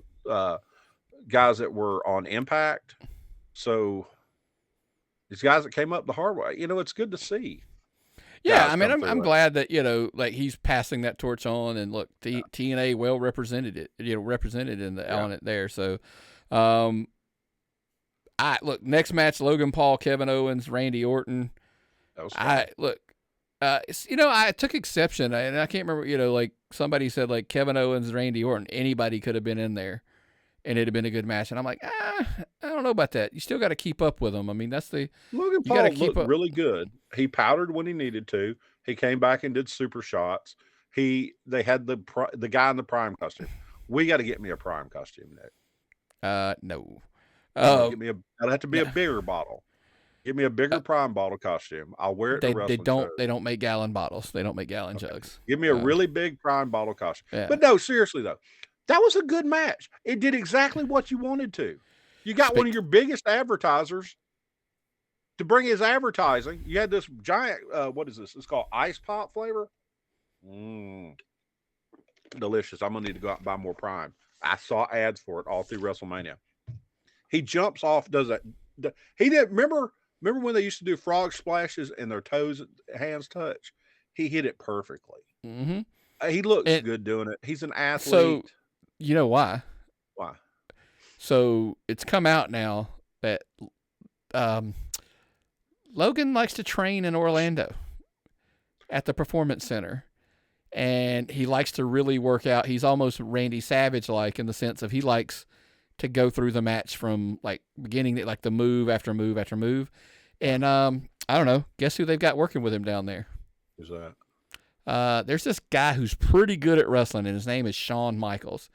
[SPEAKER 2] guys that were on Impact. So these guys that came up the hard way, it's good to see.
[SPEAKER 1] Yeah, I mean, I'm glad that, like he's passing that torch on, and look, TNA well represented in the element there. So, next match, Logan Paul, Kevin Owens, Randy Orton.
[SPEAKER 2] That was fun.
[SPEAKER 1] I took exception, and I can't remember, like somebody said, like Kevin Owens, Randy Orton, anybody could have been in there, and it'd have been a good match. And I'm like, I don't know about that. You still got to keep up with them. I mean,
[SPEAKER 2] Logan Paul looked really good. He powdered when he needed to. He came back and did super shots. They had the guy in the Prime costume. We got to get me a Prime costume, Nick.
[SPEAKER 1] No.
[SPEAKER 2] It'll have to be a bigger bottle. Give me a bigger Prime bottle costume. I'll wear it.
[SPEAKER 1] They don't make gallon bottles. They don't make gallon jugs.
[SPEAKER 2] Give me a really big Prime bottle costume.
[SPEAKER 1] Yeah.
[SPEAKER 2] But no, seriously though, that was a good match. It did exactly what you wanted to. You got one of your biggest advertisers to bring his advertising. You had this giant, what is this? It's called Ice Pop flavor. Delicious. I'm going to need to go out and buy more Prime. I saw ads for it all through WrestleMania. He jumps off, does that. He didn't remember when they used to do frog splashes and their toes, hands touch. He hit it perfectly.
[SPEAKER 1] Mm-hmm.
[SPEAKER 2] He looks good doing it. He's an athlete.
[SPEAKER 1] So, you know why?
[SPEAKER 2] Why?
[SPEAKER 1] So it's come out now that Logan likes to train in Orlando at the Performance Center, and he likes to really work out. He's almost Randy Savage-like in the sense of he likes to go through the match from like beginning, like the move after move after move. And I don't know, guess who they've got working with him down there?
[SPEAKER 2] Who's that?
[SPEAKER 1] There's this guy who's pretty good at wrestling, and his name is Shawn Michaels.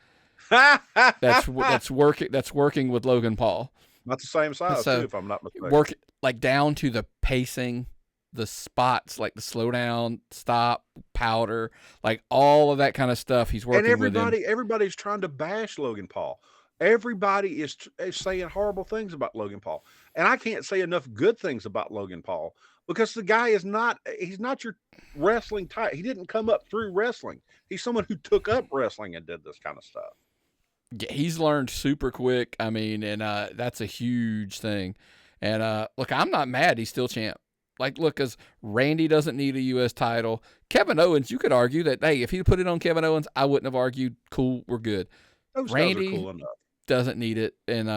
[SPEAKER 1] That's working with Logan Paul.
[SPEAKER 2] Not the same size, too, if I'm not mistaken.
[SPEAKER 1] Work like down to the pacing, the spots, like the slow down, stop, powder, like all of that kind of stuff. He's working with him.
[SPEAKER 2] Everybody's trying to bash Logan Paul. Everybody is saying horrible things about Logan Paul, and I can't say enough good things about Logan Paul because the guy he's not your wrestling type. He didn't come up through wrestling. He's someone who took up wrestling and did this kind of stuff.
[SPEAKER 1] Yeah, he's learned super quick. I mean, and that's a huge thing. And look, I'm not mad. He's still champ. Like, look, because Randy doesn't need a U.S. title. Kevin Owens, you could argue that, hey, if he put it on Kevin Owens, I wouldn't have argued. Cool, we're good.
[SPEAKER 2] Those
[SPEAKER 1] Randy
[SPEAKER 2] guys are cool enough.
[SPEAKER 1] doesn't need it, and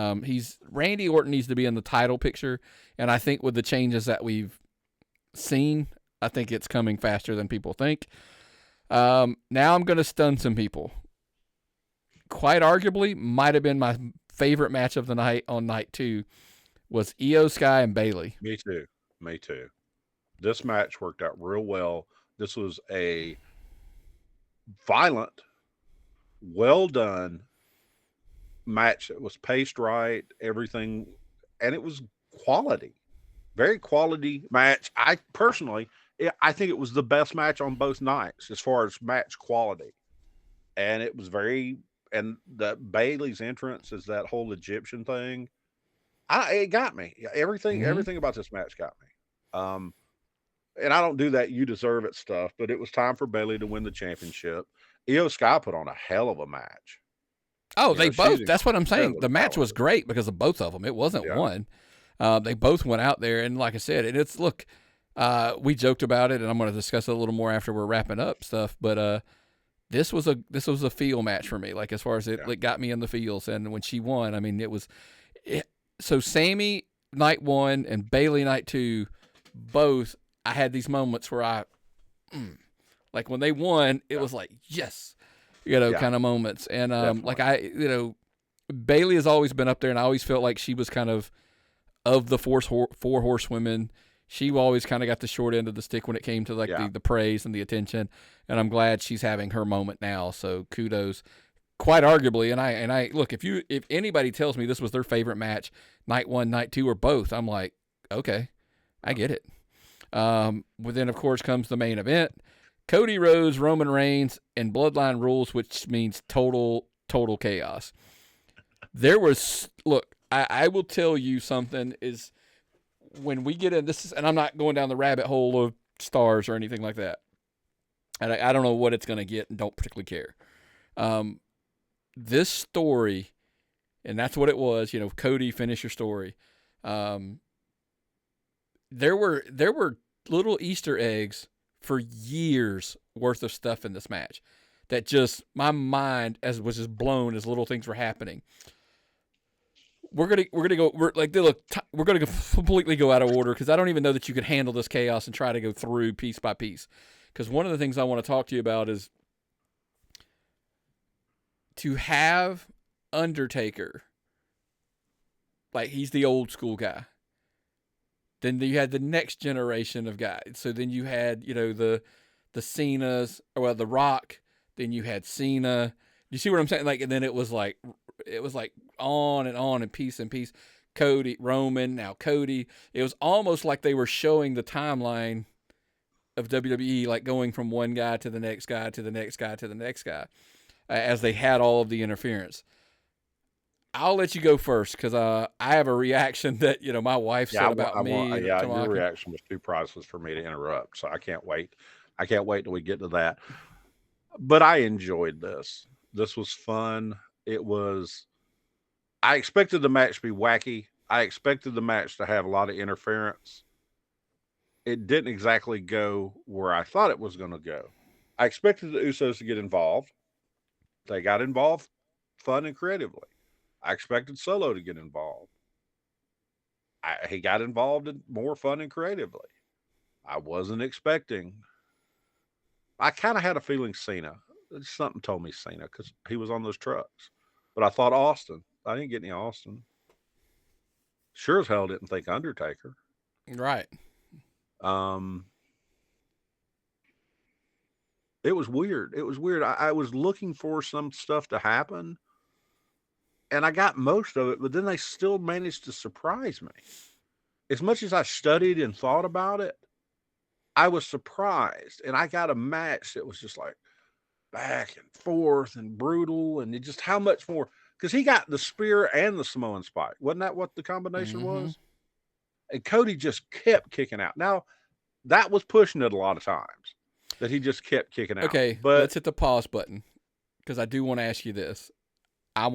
[SPEAKER 1] Randy Orton needs to be in the title picture. And I think with the changes that we've seen, I think it's coming faster than people think. Now I'm going to stun some people. Quite arguably, might have been my favorite match of the night on night 2 was Io Sky and Bayley.
[SPEAKER 2] Me too. This match worked out real well. This was a violent, well done match. It was paced right, everything, and it was quality. Very quality match. I think it was the best match on both nights as far as match quality. And it was and the Bayley's entrance is that whole Egyptian thing. It got me. Everything about this match got me. And I don't do that you deserve it stuff, but it was time for Bayley to win the championship. Io Sky put on a hell of a match.
[SPEAKER 1] Oh, they both. That's what I'm saying. The match was great because of both of them. It wasn't one. They both went out there, and like I said, and it's we joked about it, and I'm going to discuss it a little more after we're wrapping up stuff. But this was a feel match for me. Like as far as it got me in the feels, and when she won, I mean, so Sammy night 1 and Bayley night 2, both. I had these moments where like when they won, it was like yes, kind of moments, and Bayley has always been up there, and I always felt like she was kind of the four horsewomen. She always kind of got the short end of the stick when it came to the praise and the attention, and I'm glad she's having her moment now. So kudos, quite arguably. And I look, if anybody tells me this was their favorite match, night 1, night 2, or both, I'm like, okay, I get it. Well, then of course comes the main event: Cody Rhodes, Roman Reigns, and Bloodline Rules, which means total chaos. There was I will tell you something is when we get in this, and I'm not going down the rabbit hole of stars or anything like that. And I don't know what it's going to get and don't particularly care. This story, and that's what it was, Cody, finish your story. There were little Easter eggs for years worth of stuff in this match that just my mind was just blown as little things were happening. We're gonna completely go out of order because I don't even know that you could handle this chaos and try to go through piece by piece. Because one of the things I want to talk to you about is to have Undertaker, like he's the old school guy. Then you had the next generation of guys. So then you had the Cenas, or the Rock. Then you had Cena. You see what I'm saying? Like, and then it was like on and piece and piece. Cody, Roman, now Cody. It was almost like they were showing the timeline of WWE, like going from one guy to the next guy to the next guy to the next guy, as they had all of the interference. I'll let you go first because I have a reaction that my wife said about me.
[SPEAKER 2] Your reaction was too priceless for me to interrupt, so I can't wait. I can't wait till we get to that. But I enjoyed this. This was fun. I expected the match to be wacky. I expected the match to have a lot of interference. It didn't exactly go where I thought it was going to go. I expected the Usos to get involved. They got involved fun and creatively. I expected Solo to get involved. He got involved in more fun and creatively. I wasn't expecting. I kind of had a feeling Cena. Something told me Cena because he was on those trucks. But I thought Austin. I didn't get any Austin. Sure as hell didn't think Undertaker.
[SPEAKER 1] Right.
[SPEAKER 2] It was weird. I was looking for some stuff to happen. And I got most of it, but then they still managed to surprise me. As much as I studied and thought about it, I was surprised. And I got a match that was just like back and forth and brutal. And just how much more, because he got the spear and the Samoan spike. Wasn't that what the combination was? And Cody just kept kicking out. Now, that was pushing it a lot of times, that he just kept kicking out.
[SPEAKER 1] Okay, but let's hit the pause button, because I do want to ask you this. I'm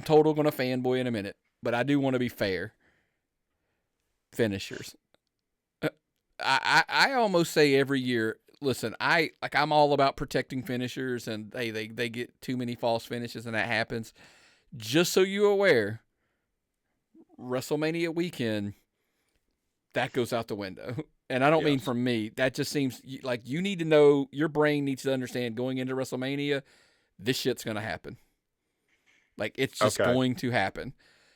[SPEAKER 1] total going to fanboy in a minute, but I do want to be fair. finishers. I almost say every year, listen, I'm all about protecting finishers, and they get too many false finishes, and that happens. Just so you're aware, WrestleMania weekend, that goes out the window. And I don't mean from me. That just seems like you need to know, your brain needs to understand going into WrestleMania, this shit's going to happen. Like, it's just going to happen.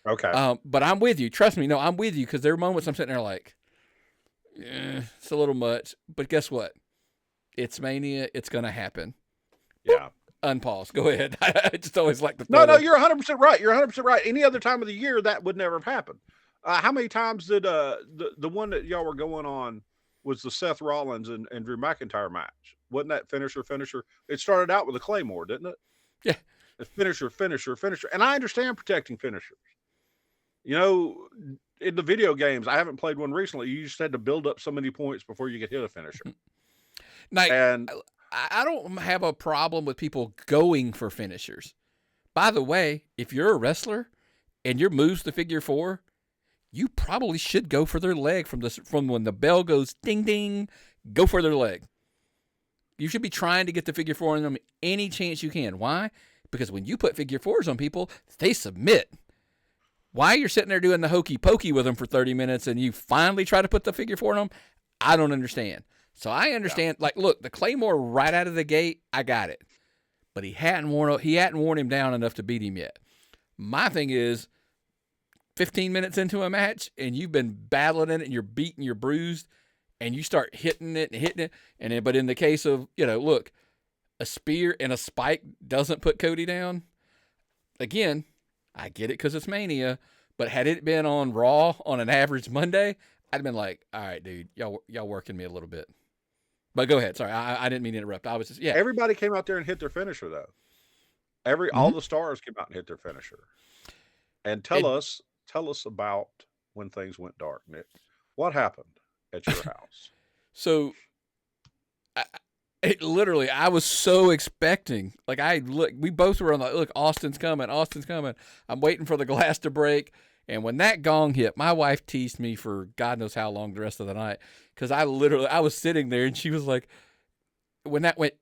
[SPEAKER 2] Okay.
[SPEAKER 1] But I'm with you. Trust me. No, I'm with you, because there are moments I'm sitting there like, it's a little much. But guess what? It's Mania. It's going to happen.
[SPEAKER 2] Yeah.
[SPEAKER 1] Unpause. Go ahead. I just always like to
[SPEAKER 2] No, you're 100% right. You're 100% right. Any other time of the year, that would never have happened. How many times did the one that y'all were going on was the Seth Rollins and Drew McIntyre match? Wasn't that finisher? It started out with a Claymore, didn't it?
[SPEAKER 1] Yeah.
[SPEAKER 2] The finisher. And I understand protecting finishers. You know, in the video games, I haven't played one recently. You just had to build up so many points before you get hit a finisher.
[SPEAKER 1] Now, and I don't have a problem with people going for finishers. By the way, if you're a wrestler and your move's the figure four, you probably should go for their leg from when the bell goes ding ding. Go for their leg. You should be trying to get the figure four on them any chance you can. Why? Because when you put figure fours on people, they submit. Why you're sitting there doing the hokey pokey with them for 30 minutes and you finally try to put the figure four on them, I don't understand. So I understand. Yeah. Like, look, the Claymore right out of the gate, I got it. But he hadn't worn him down enough to beat him yet. My thing is, 15 minutes into a match and you've been battling it and you're beaten, you're bruised, and you start hitting it. But in the case of, look, a spear and a spike doesn't put Cody down. Again, I get it because it's Mania, but had it been on Raw on an average Monday, I'd have been like, all right, dude, y'all working me a little bit. But go ahead. Sorry, I didn't mean to interrupt. I was just, yeah.
[SPEAKER 2] Everybody came out there and hit their finisher, though. All the stars came out and hit their finisher. And tell us about when things went dark, Nick. What happened at your house?
[SPEAKER 1] So, I was so expecting. Like, we both were on the, look, Austin's coming. I'm waiting for the glass to break. And when that gong hit, my wife teased me for God knows how long the rest of the night. Because I was sitting there and she was like, when that went,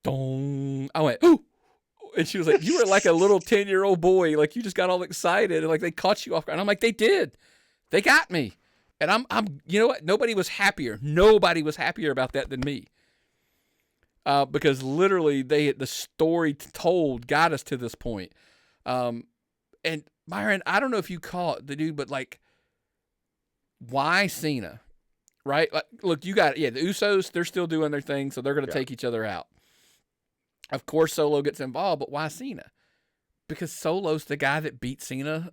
[SPEAKER 1] dong, I went, ooh. And she was like, you were like a little 10-year-old boy. Like, you just got all excited. And, like, they caught you off guard. And I'm like, they did. They got me. And I'm you know what? Nobody was happier about that than me. Because literally the story told got us to this point. And Myron, I don't know if you caught the dude, but like, why Cena? Right? Like, look, you got it. Yeah, the Usos, they're still doing their thing, so they're going to take each other out. Of course, Solo gets involved, but why Cena? Because Solo's the guy that beat Cena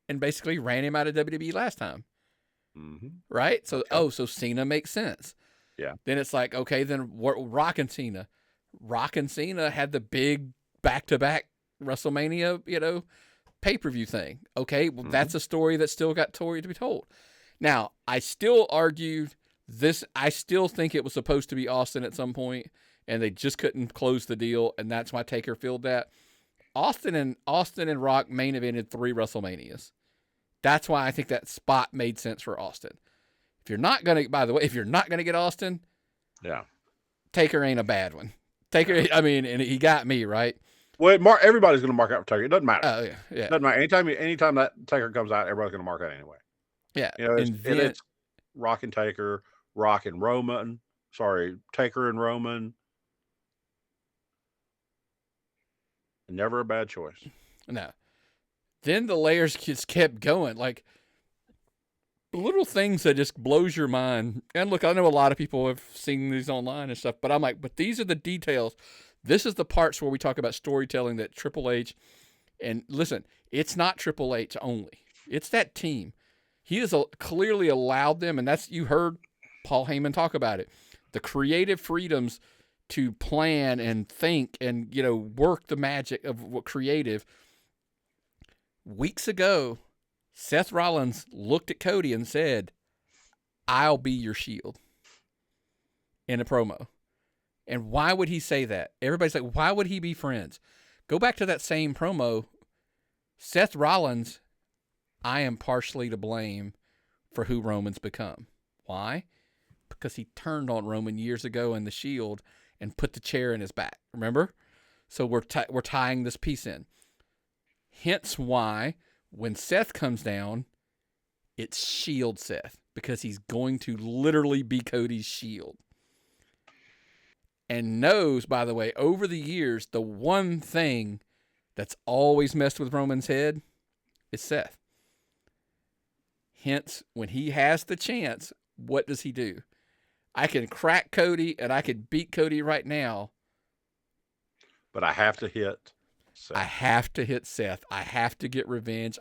[SPEAKER 1] and basically ran him out of WWE last time.
[SPEAKER 2] Mm-hmm.
[SPEAKER 1] Right? So, so Cena makes sense.
[SPEAKER 2] Yeah.
[SPEAKER 1] Then it's like, okay, then Rock and Cena. Rock and Cena had the big back-to-back WrestleMania, pay-per-view thing. Okay, well, that's a story that still got to be told. Now, I still argued this. I still think it was supposed to be Austin at some point, and they just couldn't close the deal, and that's why Taker filled that. Austin and Rock main evented 3 WrestleManias. That's why I think that spot made sense for Austin. If you're not gonna get Austin,
[SPEAKER 2] yeah,
[SPEAKER 1] Taker ain't a bad one. Taker, I mean, and he got me right.
[SPEAKER 2] Well, everybody's gonna mark out for Taker. It doesn't matter.
[SPEAKER 1] Oh yeah.
[SPEAKER 2] Doesn't matter. Anytime that Taker comes out, everybody's gonna mark out anyway.
[SPEAKER 1] Yeah,
[SPEAKER 2] it's Rock and Taker, Rock and Roman. Sorry, Taker and Roman. Never a bad choice.
[SPEAKER 1] No. Then the layers just kept going, like little things that just blows your mind. And look, I know a lot of people have seen these online and stuff, but I'm like, but these are the details. This is the parts where we talk about storytelling that Triple H, and listen, it's not Triple H only. It's that team. He has clearly allowed them, and you heard Paul Heyman talk about it, the creative freedoms to plan and think and, work the magic of what creative. Weeks ago, Seth Rollins looked at Cody and said, I'll be your shield in a promo. And why would he say that? Everybody's like, why would he be friends? Go back to that same promo. Seth Rollins, I am partially to blame for who Roman's become. Why? Because he turned on Roman years ago in the Shield and put the chair in his back. Remember? So we're tying this piece in. Hence why when Seth comes down, it's Shield Seth, because he's going to literally be Cody's shield. And knows, by the way, over the years, the one thing that's always messed with Roman's head is Seth. Hence, when he has the chance, what does he do? I can crack Cody and I can beat Cody right now.
[SPEAKER 2] But I have to hit Seth.
[SPEAKER 1] I have to hit Seth. I have to get revenge.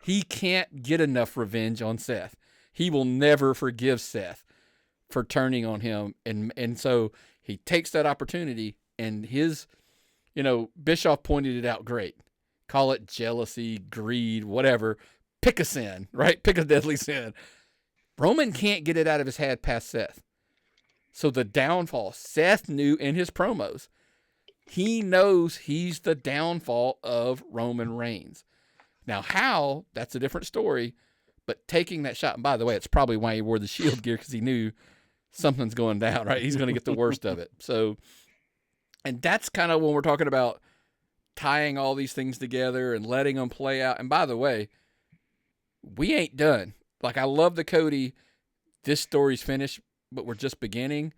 [SPEAKER 1] He can't get enough revenge on Seth. He will never forgive Seth for turning on him. And so he takes that opportunity, and his, Bischoff pointed it out great. Call it jealousy, greed, whatever. Pick a sin, right? Pick a deadly sin. Roman can't get it out of his head past Seth. So the downfall, Seth knew in his promos, he knows he's the downfall of Roman Reigns. Now, how? That's a different story. But taking that shot, and by the way, it's probably why he wore the Shield gear, because he knew something's going down, right? He's going to get the worst of it. So, and that's kind of when we're talking about tying all these things together and letting them play out. And by the way, we ain't done. Like, I love the Cody, this story's finished, but we're just beginning.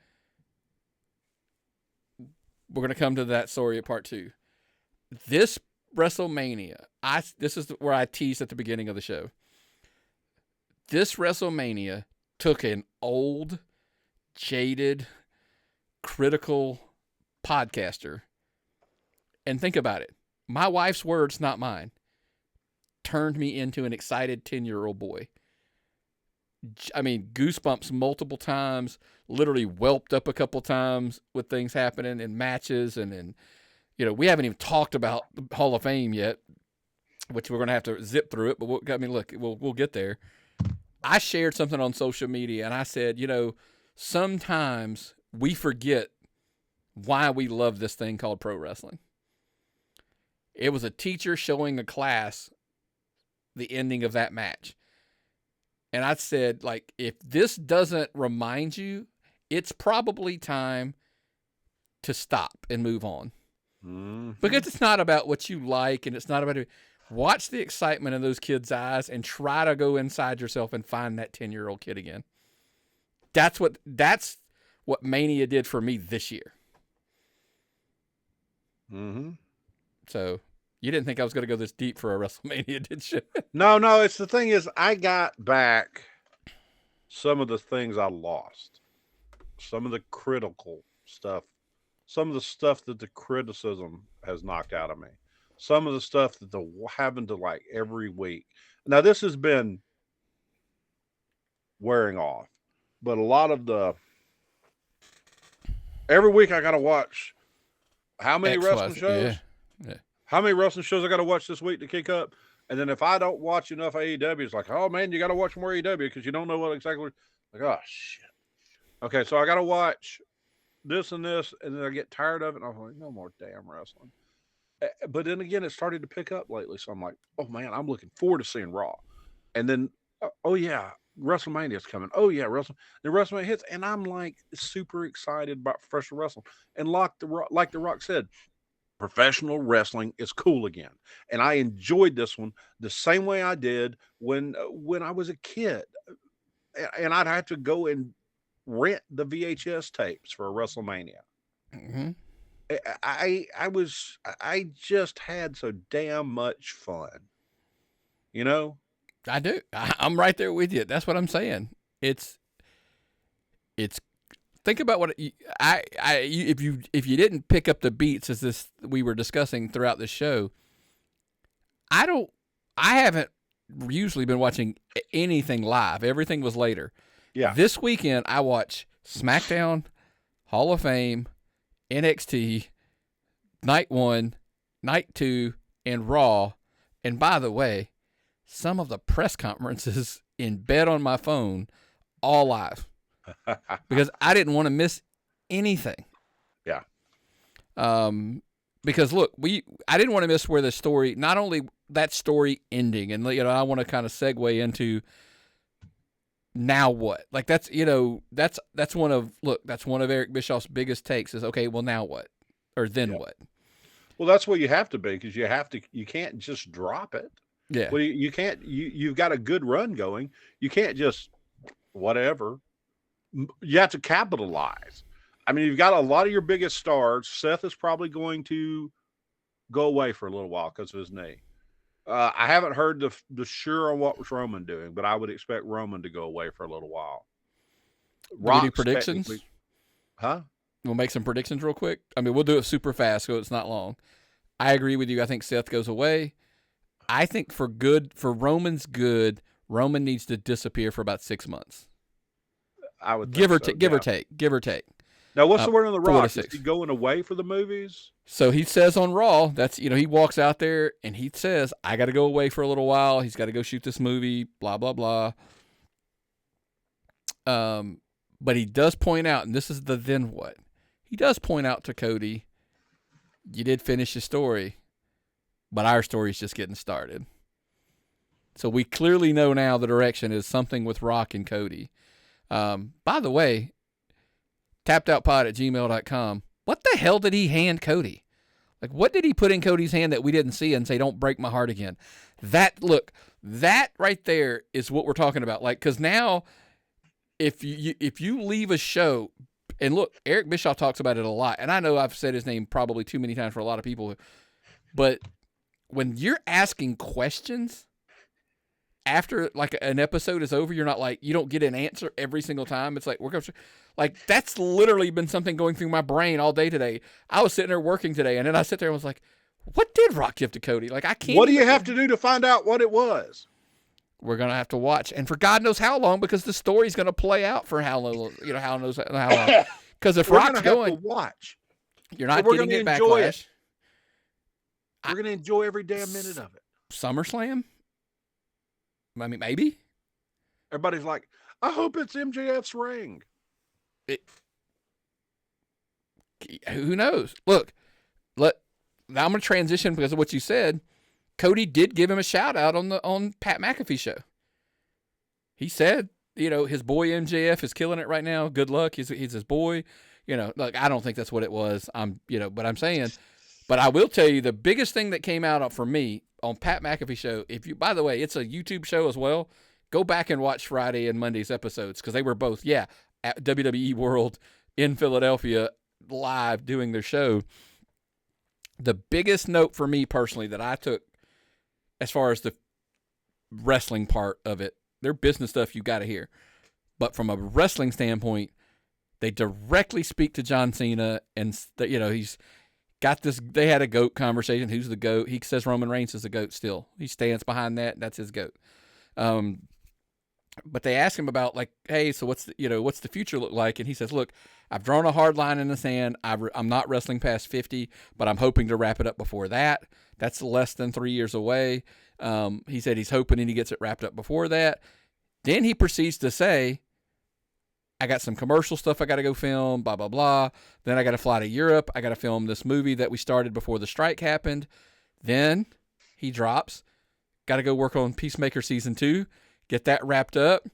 [SPEAKER 1] We're going to come to that story at part 2. This WrestleMania, this is where I teased at the beginning of the show. This WrestleMania took an old, jaded, critical podcaster, and think about it. My wife's words, not mine, turned me into an excited 10-year-old boy. I mean, goosebumps multiple times, literally whelped up a couple times with things happening in matches. And we haven't even talked about the Hall of Fame yet, which we're going to have to zip through it. But we'll get there. I shared something on social media, and I said, sometimes we forget why we love this thing called pro wrestling. It was a teacher showing a class the ending of that match. And I said, if this doesn't remind you, it's probably time to stop and move on. Mm-hmm. Because it's not about what you like, and it's not about it. Watch the excitement in those kids' eyes and try to go inside yourself and find that 10-year-old kid again. That's what Mania did for me this year.
[SPEAKER 2] Mm-hmm.
[SPEAKER 1] So you didn't think I was going to go this deep for a WrestleMania, did you?
[SPEAKER 2] No. It's the thing is, I got back some of the things I lost, some of the critical stuff, some of the stuff that the criticism has knocked out of me. Some of the stuff that having to every week. Now, this has been wearing off, but a lot of every week I got to watch how many wrestling shows?
[SPEAKER 1] Yeah.
[SPEAKER 2] How many wrestling shows I got to watch this week to kick up? And then if I don't watch enough AEW, it's like, oh man, you got to watch more AEW because you don't know what exactly. Oh shit. Okay, so I got to watch this and this, and then I get tired of it, and I'm like, no more damn wrestling. But then again, it started to pick up lately. So I'm like, oh man, I'm looking forward to seeing Raw. And then, oh yeah, WrestleMania is coming. Oh yeah, the WrestleMania hits. And I'm super excited about professional wrestling. And like The Rock said, professional wrestling is cool again. And I enjoyed this one the same way I did when I was a kid. And I'd have to go and rent the VHS tapes for a WrestleMania.
[SPEAKER 1] Mm-hmm.
[SPEAKER 2] I just had so damn much fun,
[SPEAKER 1] I do. I'm right there with you. That's what I'm saying. It's think about what if you didn't pick up the beats as we were discussing throughout the show. I haven't usually been watching anything live. Everything was later.
[SPEAKER 2] Yeah.
[SPEAKER 1] This weekend I watched Smackdown, Hall of Fame, NXT, Night 1, Night 2, and Raw. And by the way, some of the press conferences in bed on my phone, all live. Because I didn't want to miss anything.
[SPEAKER 2] Yeah.
[SPEAKER 1] Because look, I didn't want to miss where the story, not only that story ending, and I want to kind of segue into now what? Like that's one of Eric Bischoff's biggest takes is, okay, well now what? Or then what?
[SPEAKER 2] Well, that's what you have to be, because you can't just drop it.
[SPEAKER 1] Yeah.
[SPEAKER 2] Well, you can't, you've got a good run going. You can't just whatever. You have to capitalize. I mean, you've got a lot of your biggest stars. Seth is probably going to go away for a little while because of his knee. I haven't heard the sure on what was Roman doing, but I would expect Roman to go away for a little while.
[SPEAKER 1] Do we do predictions?
[SPEAKER 2] Huh?
[SPEAKER 1] We'll make some predictions real quick. I mean, we'll do it super fast so it's not long. I agree with you. I think Seth goes away. I think for Roman's good, Roman needs to disappear for about 6 months.
[SPEAKER 2] I would
[SPEAKER 1] give or take.
[SPEAKER 2] Now, what's the word on the Rock? Is he
[SPEAKER 1] 6.
[SPEAKER 2] going away for the movies?
[SPEAKER 1] So he says on Raw, that's, he walks out there and he says, I got to go away for a little while. He's got to go shoot this movie, blah, blah, blah. But he does point out, and this is the then what? He does point out to Cody, you did finish your story, but our story's just getting started. So we clearly know now the direction is something with Rock and Cody. By the way, tappedoutpod@gmail.com. What the hell did he hand Cody? Like, what did he put in Cody's hand that we didn't see and say, don't break my heart again? That right there is what we're talking about. Like, because now if you leave a show, and look, Eric Bischoff talks about it a lot, and I know I've said his name probably too many times for a lot of people, but when you're asking questions after like an episode is over, you're not like, you don't get an answer every single time. It's like, that's literally been something going through my brain all day today. I was sitting there working today, and then I sit there and was like, what did Rock give to Cody? Like, I can't.
[SPEAKER 2] What do you have to do to find out what it was?
[SPEAKER 1] We're going to have to watch, and for God knows how long, because the story's going to play out for how long, how long. Because if Rock's going,
[SPEAKER 2] watch.
[SPEAKER 1] You're not getting it backlash.
[SPEAKER 2] We're going to enjoy every damn minute of it.
[SPEAKER 1] SummerSlam? I mean, maybe.
[SPEAKER 2] Everybody's like, I hope it's MJF's ring.
[SPEAKER 1] Who knows? Look, now I'm going to transition because of what you said. Cody did give him a shout out on Pat McAfee show. He said, his boy MJF is killing it right now. Good luck. He's his boy. Look, I don't think that's what it was. But I'm saying, but I will tell you the biggest thing that came out for me on Pat McAfee show. By the way, it's a YouTube show as well. Go back and watch Friday and Monday's episodes because they were both, at WWE World in Philadelphia live doing their show. The biggest note for me personally that I took as far as the wrestling part of it, their business stuff you got to hear. But from a wrestling standpoint, they directly speak to John Cena, and he's got this. They had a GOAT conversation. Who's the GOAT? He says Roman Reigns is the GOAT still. He stands behind that. That's his GOAT. But they ask him about like, hey, so what's the future look like? And he says, look, I've drawn a hard line in the sand. I'm not wrestling past 50, but I'm hoping to wrap it up before that. That's less than 3 years away. He said he's hoping he gets it wrapped up before that. Then he proceeds to say, I got some commercial stuff I got to go film, blah, blah, blah. Then I got to fly to Europe. I got to film this movie that we started before the strike happened. Then he drops, got to go work on Peacemaker Season 2, get that wrapped up.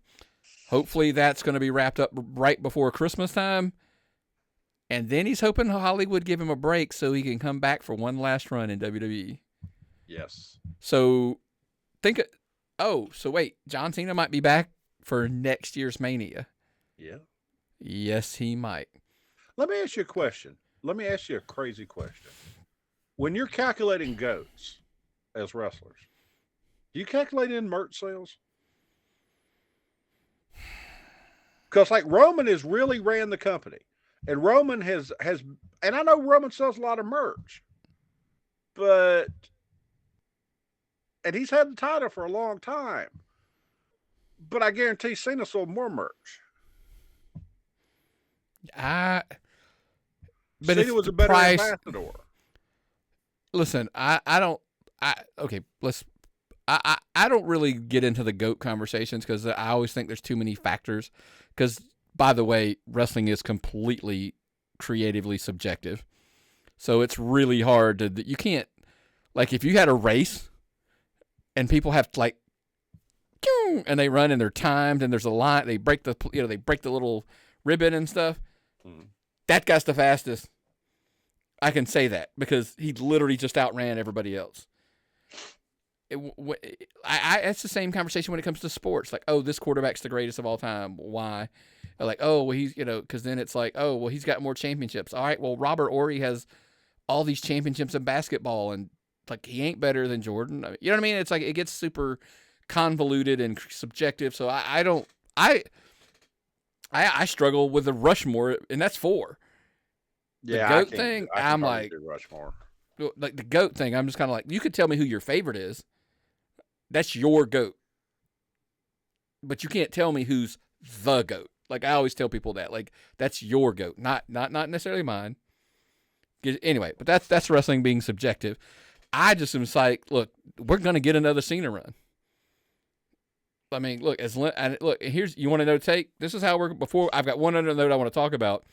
[SPEAKER 1] Hopefully that's going to be wrapped up right before Christmas time. And then he's hoping Hollywood give him a break so he can come back for one last run in WWE.
[SPEAKER 2] Yes.
[SPEAKER 1] So wait, John Cena might be back for next year's Mania.
[SPEAKER 2] Yeah.
[SPEAKER 1] Yes, he might.
[SPEAKER 2] Let me ask you a question. Let me ask you a crazy question. When you're calculating GOATs as wrestlers, do you calculate in merch sales? Because like Roman has really ran the company. And Roman has, and I know Roman sells a lot of merch, and he's had the title for a long time, but I guarantee Cena sold more merch.
[SPEAKER 1] But
[SPEAKER 2] Cena was a better ambassador.
[SPEAKER 1] Listen, I don't really get into the GOAT conversations because I always think there's too many factors. Because, by the way, wrestling is completely creatively subjective. So it's really hard you can't, like, if you had a race and people have like and they run and they're timed and there's a line. They break the little ribbon and stuff. That guy's the fastest. I can say that because he literally just outran everybody else. It's the same conversation when it comes to sports. Like, oh, this quarterback's the greatest of all time. Why? Like, oh, well, he's, because then it's like, oh, well, he's got more championships. All right, well, Robert Horry has all these championships in basketball, and like he ain't better than Jordan. You know what I mean? It's like it gets super convoluted and subjective. So I struggle with the Rushmore, and that's 4. The GOAT thing, I'm like
[SPEAKER 2] Rushmore.
[SPEAKER 1] Like the GOAT thing, I'm just kind of like, you could tell me who your favorite is. That's your GOAT. But you can't tell me who's the GOAT. Like I always tell people that. Like that's your GOAT, not necessarily mine. Anyway, but that's wrestling being subjective. I just am like, look, we're gonna get another Cena run. I mean, look, here's, you want to know take? This is how I've got one other note I want to talk about.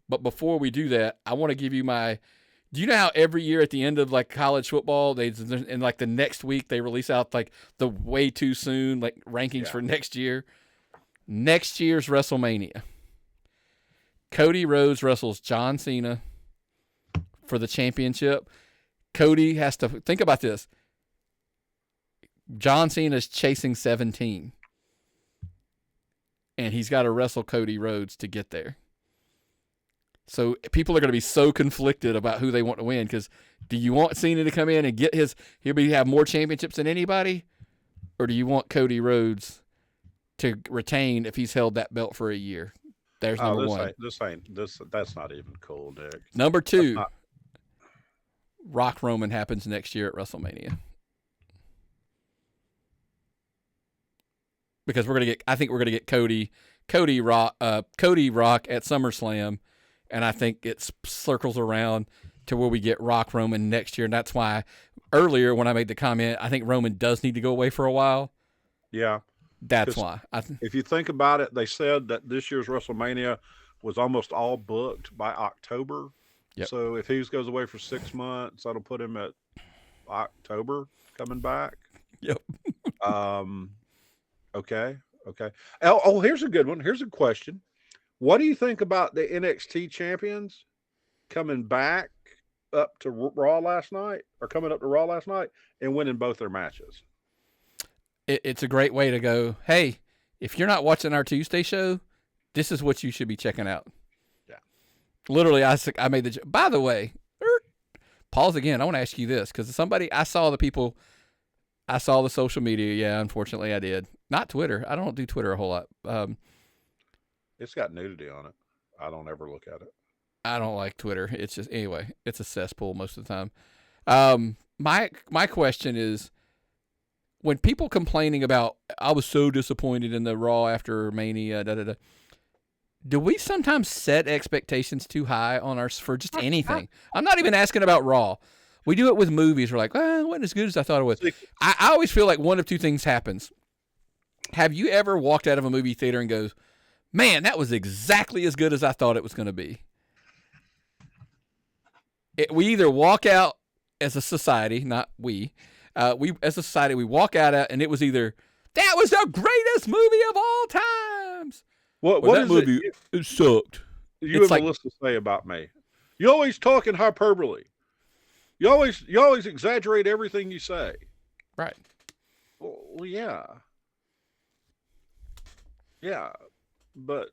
[SPEAKER 1] But before we do that, I want to give you do you know how every year at the end of like college football, in like the next week, they release out like the way too soon, like rankings for next year? Next year's WrestleMania. Cody Rhodes wrestles John Cena for the championship. Cody has to, think about this. John Cena's chasing 17. And he's got to wrestle Cody Rhodes to get there. So people are going to be so conflicted about who they want to win, because do you want Cena to come in and get he'll have more championships than anybody? Or do you want Cody Rhodes to retain if he's held that belt for a year? There's number one.
[SPEAKER 2] That's not even cool, Dick.
[SPEAKER 1] Number 2, Rock Roman happens next year at WrestleMania. Because I think we're gonna get Cody Rock at SummerSlam, and I think it circles around to where we get Rock Roman next year, and that's why earlier when I made the comment, I think Roman does need to go away for a while.
[SPEAKER 2] Yeah,
[SPEAKER 1] that's why.
[SPEAKER 2] If you think about it, they said that this year's WrestleMania was almost all booked by October.
[SPEAKER 1] Yep.
[SPEAKER 2] So if he goes away for 6 months, that'll put him at October coming back.
[SPEAKER 1] Yep.
[SPEAKER 2] Okay. Oh, here's a good one. Here's a question. What do you think about the NXT champions coming back up to Raw last night, or coming up to Raw last night and winning both their matches?
[SPEAKER 1] It's a great way to go, hey, if you're not watching our Tuesday show, this is what you should be checking out.
[SPEAKER 2] Yeah.
[SPEAKER 1] Literally, I made the, by the way, pause again. I want to ask you this, because I saw the social media. Yeah, unfortunately I did. Not Twitter. I don't do Twitter a whole lot.
[SPEAKER 2] It's got nudity on it. I don't ever look at it.
[SPEAKER 1] I don't like Twitter. It's just, anyway, it's a cesspool most of the time. My question is, when people complaining about, I was so disappointed in the Raw after Mania, do we sometimes set expectations too high on for just anything? I'm not even asking about Raw. We do it with movies. We're like, well, it wasn't as good as I thought it was. I always feel like one of two things happens. Have you ever walked out of a movie theater and goes, man, that was exactly as good as I thought it was going to be? We either walk out as a society, not we as a society, we walk out and it was either, that was the greatest movie of all times.
[SPEAKER 2] What
[SPEAKER 1] that movie, it sucked.
[SPEAKER 2] You have a list to say about me. You always talk in hyperbole. You always exaggerate everything you say.
[SPEAKER 1] Right.
[SPEAKER 2] Well, yeah. Yeah. But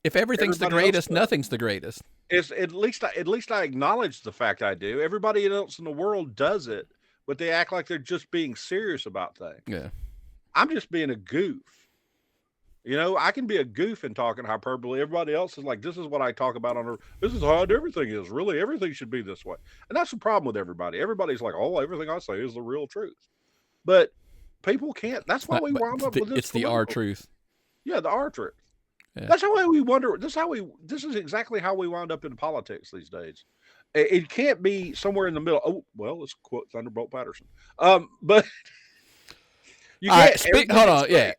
[SPEAKER 1] if everything's the greatest, nothing's the greatest.
[SPEAKER 2] It's at least I acknowledge the fact I do. Everybody else in the world does it, but they act like they're just being serious about things.
[SPEAKER 1] Yeah.
[SPEAKER 2] I'm just being a goof. I can be a goof in talking hyperbole. Everybody else is like, this is what I talk about this is how everything is. Really, everything should be this way. And that's the problem with everybody. Everybody's like, oh, everything I say is the real truth. But people can't. That's why we wound up with this.
[SPEAKER 1] It's the R-truth.
[SPEAKER 2] Yeah, the R-truth.
[SPEAKER 1] Yeah.
[SPEAKER 2] That's how we wonder. This is exactly how we wound up in politics these days. It can't be somewhere in the middle. Oh, well, let's quote Thunderbolt Patterson. But you can't.
[SPEAKER 1] Hold on. Yeah.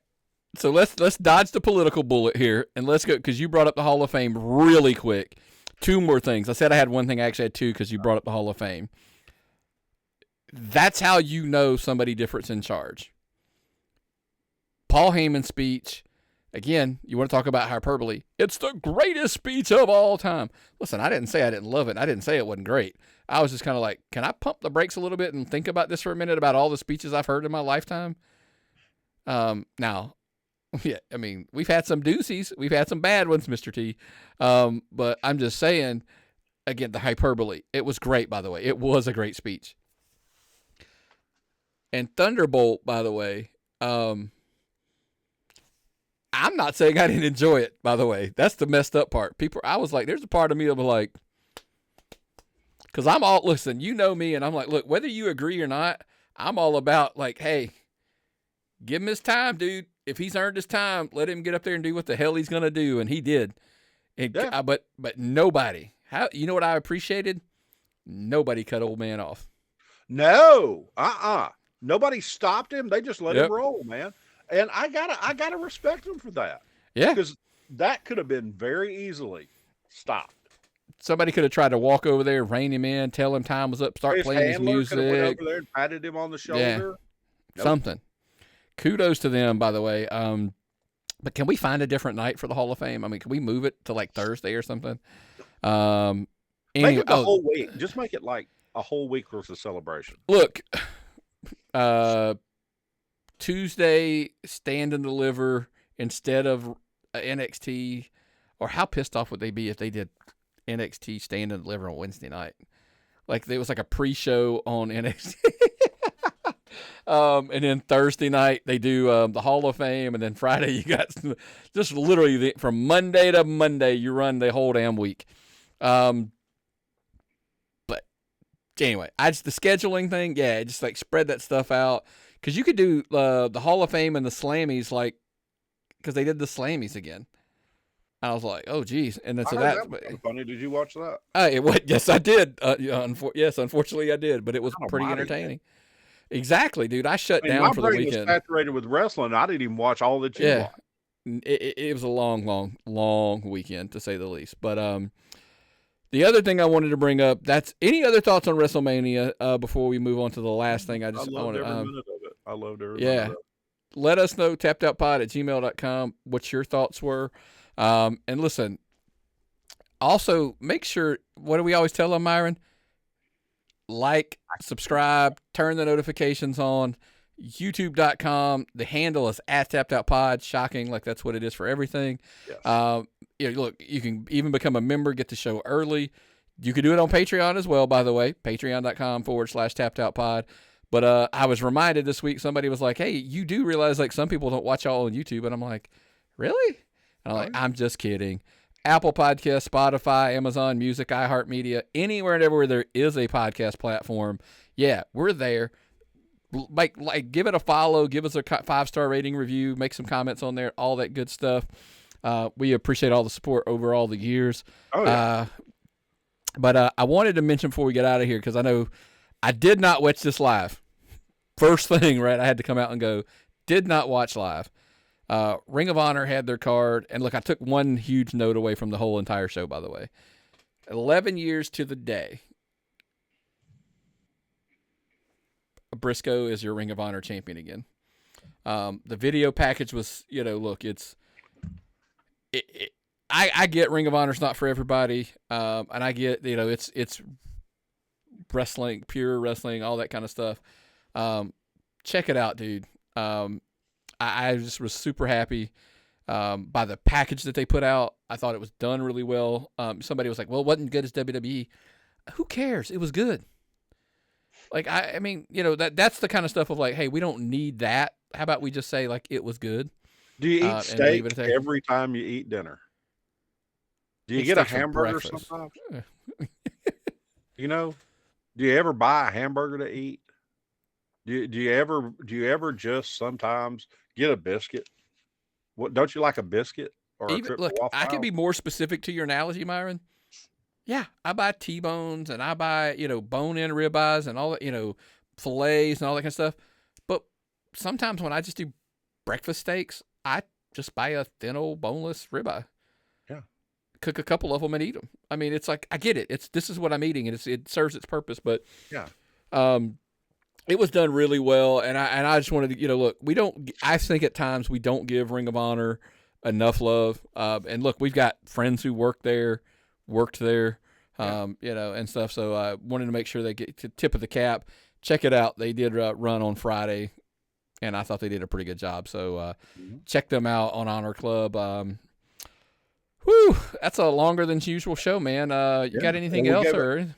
[SPEAKER 1] So let's dodge the political bullet here, and let's go, because you brought up the Hall of Fame really quick. 2 more things. I said I had one thing. I actually had 2 because you brought up the Hall of Fame. That's how you know somebody different's in charge. Paul Heyman speech. Again, you want to talk about hyperbole. It's the greatest speech of all time. Listen, I didn't say I didn't love it. I didn't say it wasn't great. I was just kind of like, can I pump the brakes a little bit and think about this for a minute about all the speeches I've heard in my lifetime? Now, yeah, I mean, we've had some doozies. We've had some bad ones, Mr. T. But I'm just saying, again, the hyperbole. It was great, by the way. It was a great speech. And Thunderbolt, by the way, I'm not saying I didn't enjoy it, by the way. That's the messed up part. I was like, there's a part of me that was like, because listen, you know me, and I'm like, look, whether you agree or not, I'm all about like, hey, give him his time, dude. If he's earned his time, let him get up there and do what the hell he's going to do. And he did. But nobody, you know what I appreciated? Nobody cut old man off.
[SPEAKER 2] No, nobody stopped him. They just let him roll, man. And I gotta respect him for that.
[SPEAKER 1] Yeah.
[SPEAKER 2] Because that could have been very easily stopped.
[SPEAKER 1] Somebody could have tried to walk over there, rein him in, tell him time was up, start playing his music.
[SPEAKER 2] Could have went over there and patted him on the shoulder.
[SPEAKER 1] Yeah. Nope. Something. Kudos to them, by the way. But can we find a different night for the Hall of Fame? I mean, can we move it to like Thursday or something?
[SPEAKER 2] Make it the whole week. Just make it like a whole week worth of celebration.
[SPEAKER 1] Look, Tuesday, Stand and Deliver instead of NXT, or how pissed off would they be if they did NXT Stand and Deliver on Wednesday night? Like there was like a pre-show on NXT. And then Thursday night they do the Hall of Fame, and then Friday you got just literally from Monday to Monday you run the whole damn week. But anyway, the scheduling thing, yeah, just like spread that stuff out. Because you could do the Hall of Fame and the Slammies, like, because they did the Slammies again. I was like, oh, geez. And then that was
[SPEAKER 2] funny. Did you watch that?
[SPEAKER 1] Yes, I did. Yes, unfortunately, I did. But it was pretty entertaining. Exactly, dude. I shut down for the weekend.
[SPEAKER 2] Was saturated with wrestling. I didn't even watch all that you watched.
[SPEAKER 1] It was a long, long, long weekend, to say the least. But the other thing I wanted to bring up, any other thoughts on WrestleMania before we move on to the last thing? I loved every minute of it. I loved every minute of it. Let us know, tappedoutpod@gmail.com, what your thoughts were. And listen, also make sure, what do we always tell them, Myron? Like, subscribe, turn the notifications on. YouTube.com. The handle is @tappedoutpod. Shocking, like that's what it is for everything. Yes. Look, you can even become a member, get the show early. You can do it on Patreon as well, by the way. Patreon.com/tappedoutpod. But I was reminded this week, somebody was like, hey, you do realize like some people don't watch y'all on YouTube. And I'm like, really? And I'm like, I'm just kidding. Apple Podcasts, Spotify, Amazon Music, iHeartMedia, anywhere and everywhere there is a podcast platform. Yeah, we're there. Like give it a follow, give us a 5-star rating review, make some comments on there, all that good stuff. We appreciate all the support over all the years. Oh, yeah. But I wanted to mention before we get out of here, because I know I did not watch this live. First thing, right? I had to come out and go, did not watch live. Ring of Honor had their card. And look, I took one huge note away from the whole entire show, by the way. 11 years to the day, Briscoe is your Ring of Honor champion again. The video package was, look, I get Ring of Honor's not for everybody. And I get, it's wrestling, pure wrestling, all that kind of stuff. Check it out, dude. I just was super happy by the package that they put out. I thought it was done really well. Somebody was like, well, it wasn't good as WWE. Who cares? It was good. Like, I mean, that's the kind of stuff of like, hey, we don't need that. How about we just say, like, it was good?
[SPEAKER 2] Do you eat steak every time you eat dinner? Do you get a hamburger sometimes? Do you ever buy a hamburger to eat? Do you ever just sometimes get a biscuit? What, don't you like a biscuit? Or
[SPEAKER 1] look, I can be more specific to your analogy, Myron. Yeah, I buy T-bones and I buy, bone-in ribeyes and all that, fillets and all that kind of stuff. But sometimes when I just do breakfast steaks, I just buy a thin old boneless ribeye.
[SPEAKER 2] Yeah.
[SPEAKER 1] Cook a couple of them and eat them. I mean, it's like, I get it. This is what I'm eating and it serves its purpose. But
[SPEAKER 2] yeah.
[SPEAKER 1] It was done really well, and I just wanted to, look, I think at times we don't give Ring of Honor enough love. And look, we've got friends who worked there, and stuff. So I wanted to make sure they get to tip of the cap. Check it out. They did run on Friday, and I thought they did a pretty good job. So check them out on Honor Club. That's a longer than usual show, man. You got anything else?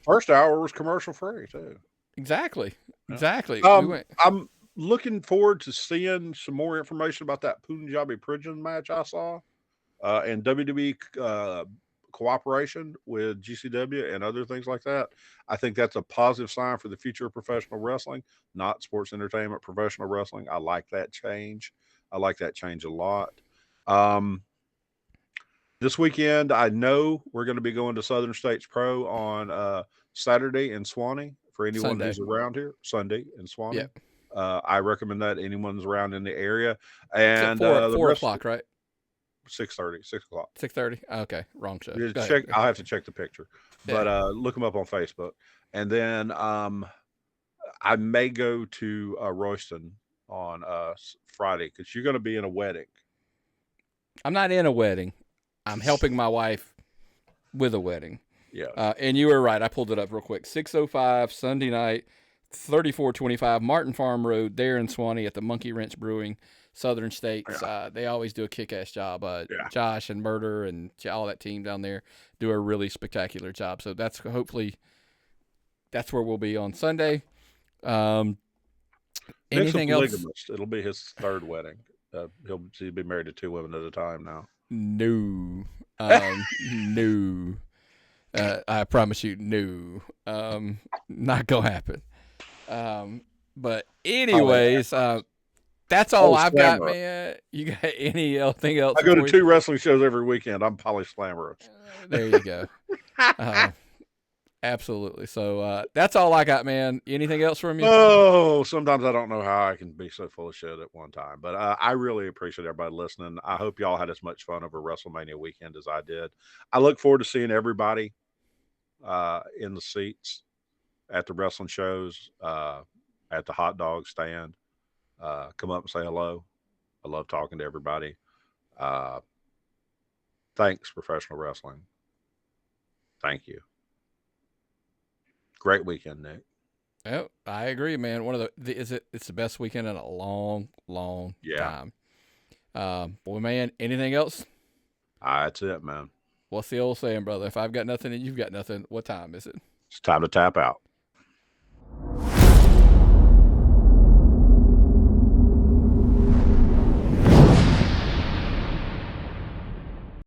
[SPEAKER 2] First hour was commercial free too.
[SPEAKER 1] Exactly.
[SPEAKER 2] I'm looking forward to seeing some more information about that Punjabi prison match I saw, and WWE cooperation with GCW and other things like that. I think that's a positive sign for the future of professional wrestling, not sports entertainment, professional wrestling. I like that change. I like that change a lot. This weekend, I know we're going to be going to Southern States Pro on Saturday in Swanee for anyone who's around here. Sunday in Swanee.
[SPEAKER 1] Yep.
[SPEAKER 2] I recommend that anyone's around in the area. And
[SPEAKER 1] 4 o'clock, right?
[SPEAKER 2] 6:30, 6 o'clock.
[SPEAKER 1] 6:30. Okay, wrong show.
[SPEAKER 2] I'll have to check the picture, but look them up on Facebook. And then I may go to Royston on Friday because you're going to be in a wedding.
[SPEAKER 1] I'm not in a wedding. I'm helping my wife with a wedding.
[SPEAKER 2] Yeah.
[SPEAKER 1] And you were right. I pulled it up real quick. 6:05 Sunday night, 3425 Martin Farm Road there in Swanee at the Monkey Wrench Brewing, Southern States. They always do a kick-ass job. Josh and Murder and all that team down there do a really spectacular job. So hopefully that's where we'll be on Sunday. Anything else?
[SPEAKER 2] It'll be his third wedding. He'll be married to 2 women at a time now.
[SPEAKER 1] No. No. I promise you, no. Not gonna happen. But anyways, that's all I've got, man. You got anything else?
[SPEAKER 2] I go to 2 wrestling shows every weekend. I'm polyslammerous.
[SPEAKER 1] There you go. Absolutely. So that's all I got, man. Anything else from you?
[SPEAKER 2] Oh, sometimes I don't know how I can be so full of shit at one time. But I really appreciate everybody listening. I hope y'all had as much fun over WrestleMania weekend as I did. I look forward to seeing everybody in the seats at the wrestling shows, at the hot dog stand. Come up and say hello. I love talking to everybody. Thanks, professional wrestling. Thank you. Great weekend, Nick.
[SPEAKER 1] Oh, I agree, man. It's the best weekend in a long time. Boy, man, anything else?
[SPEAKER 2] That's it, man.
[SPEAKER 1] What's the old saying, brother? If I've got nothing and you've got nothing, what time is it?
[SPEAKER 2] It's time to tap out.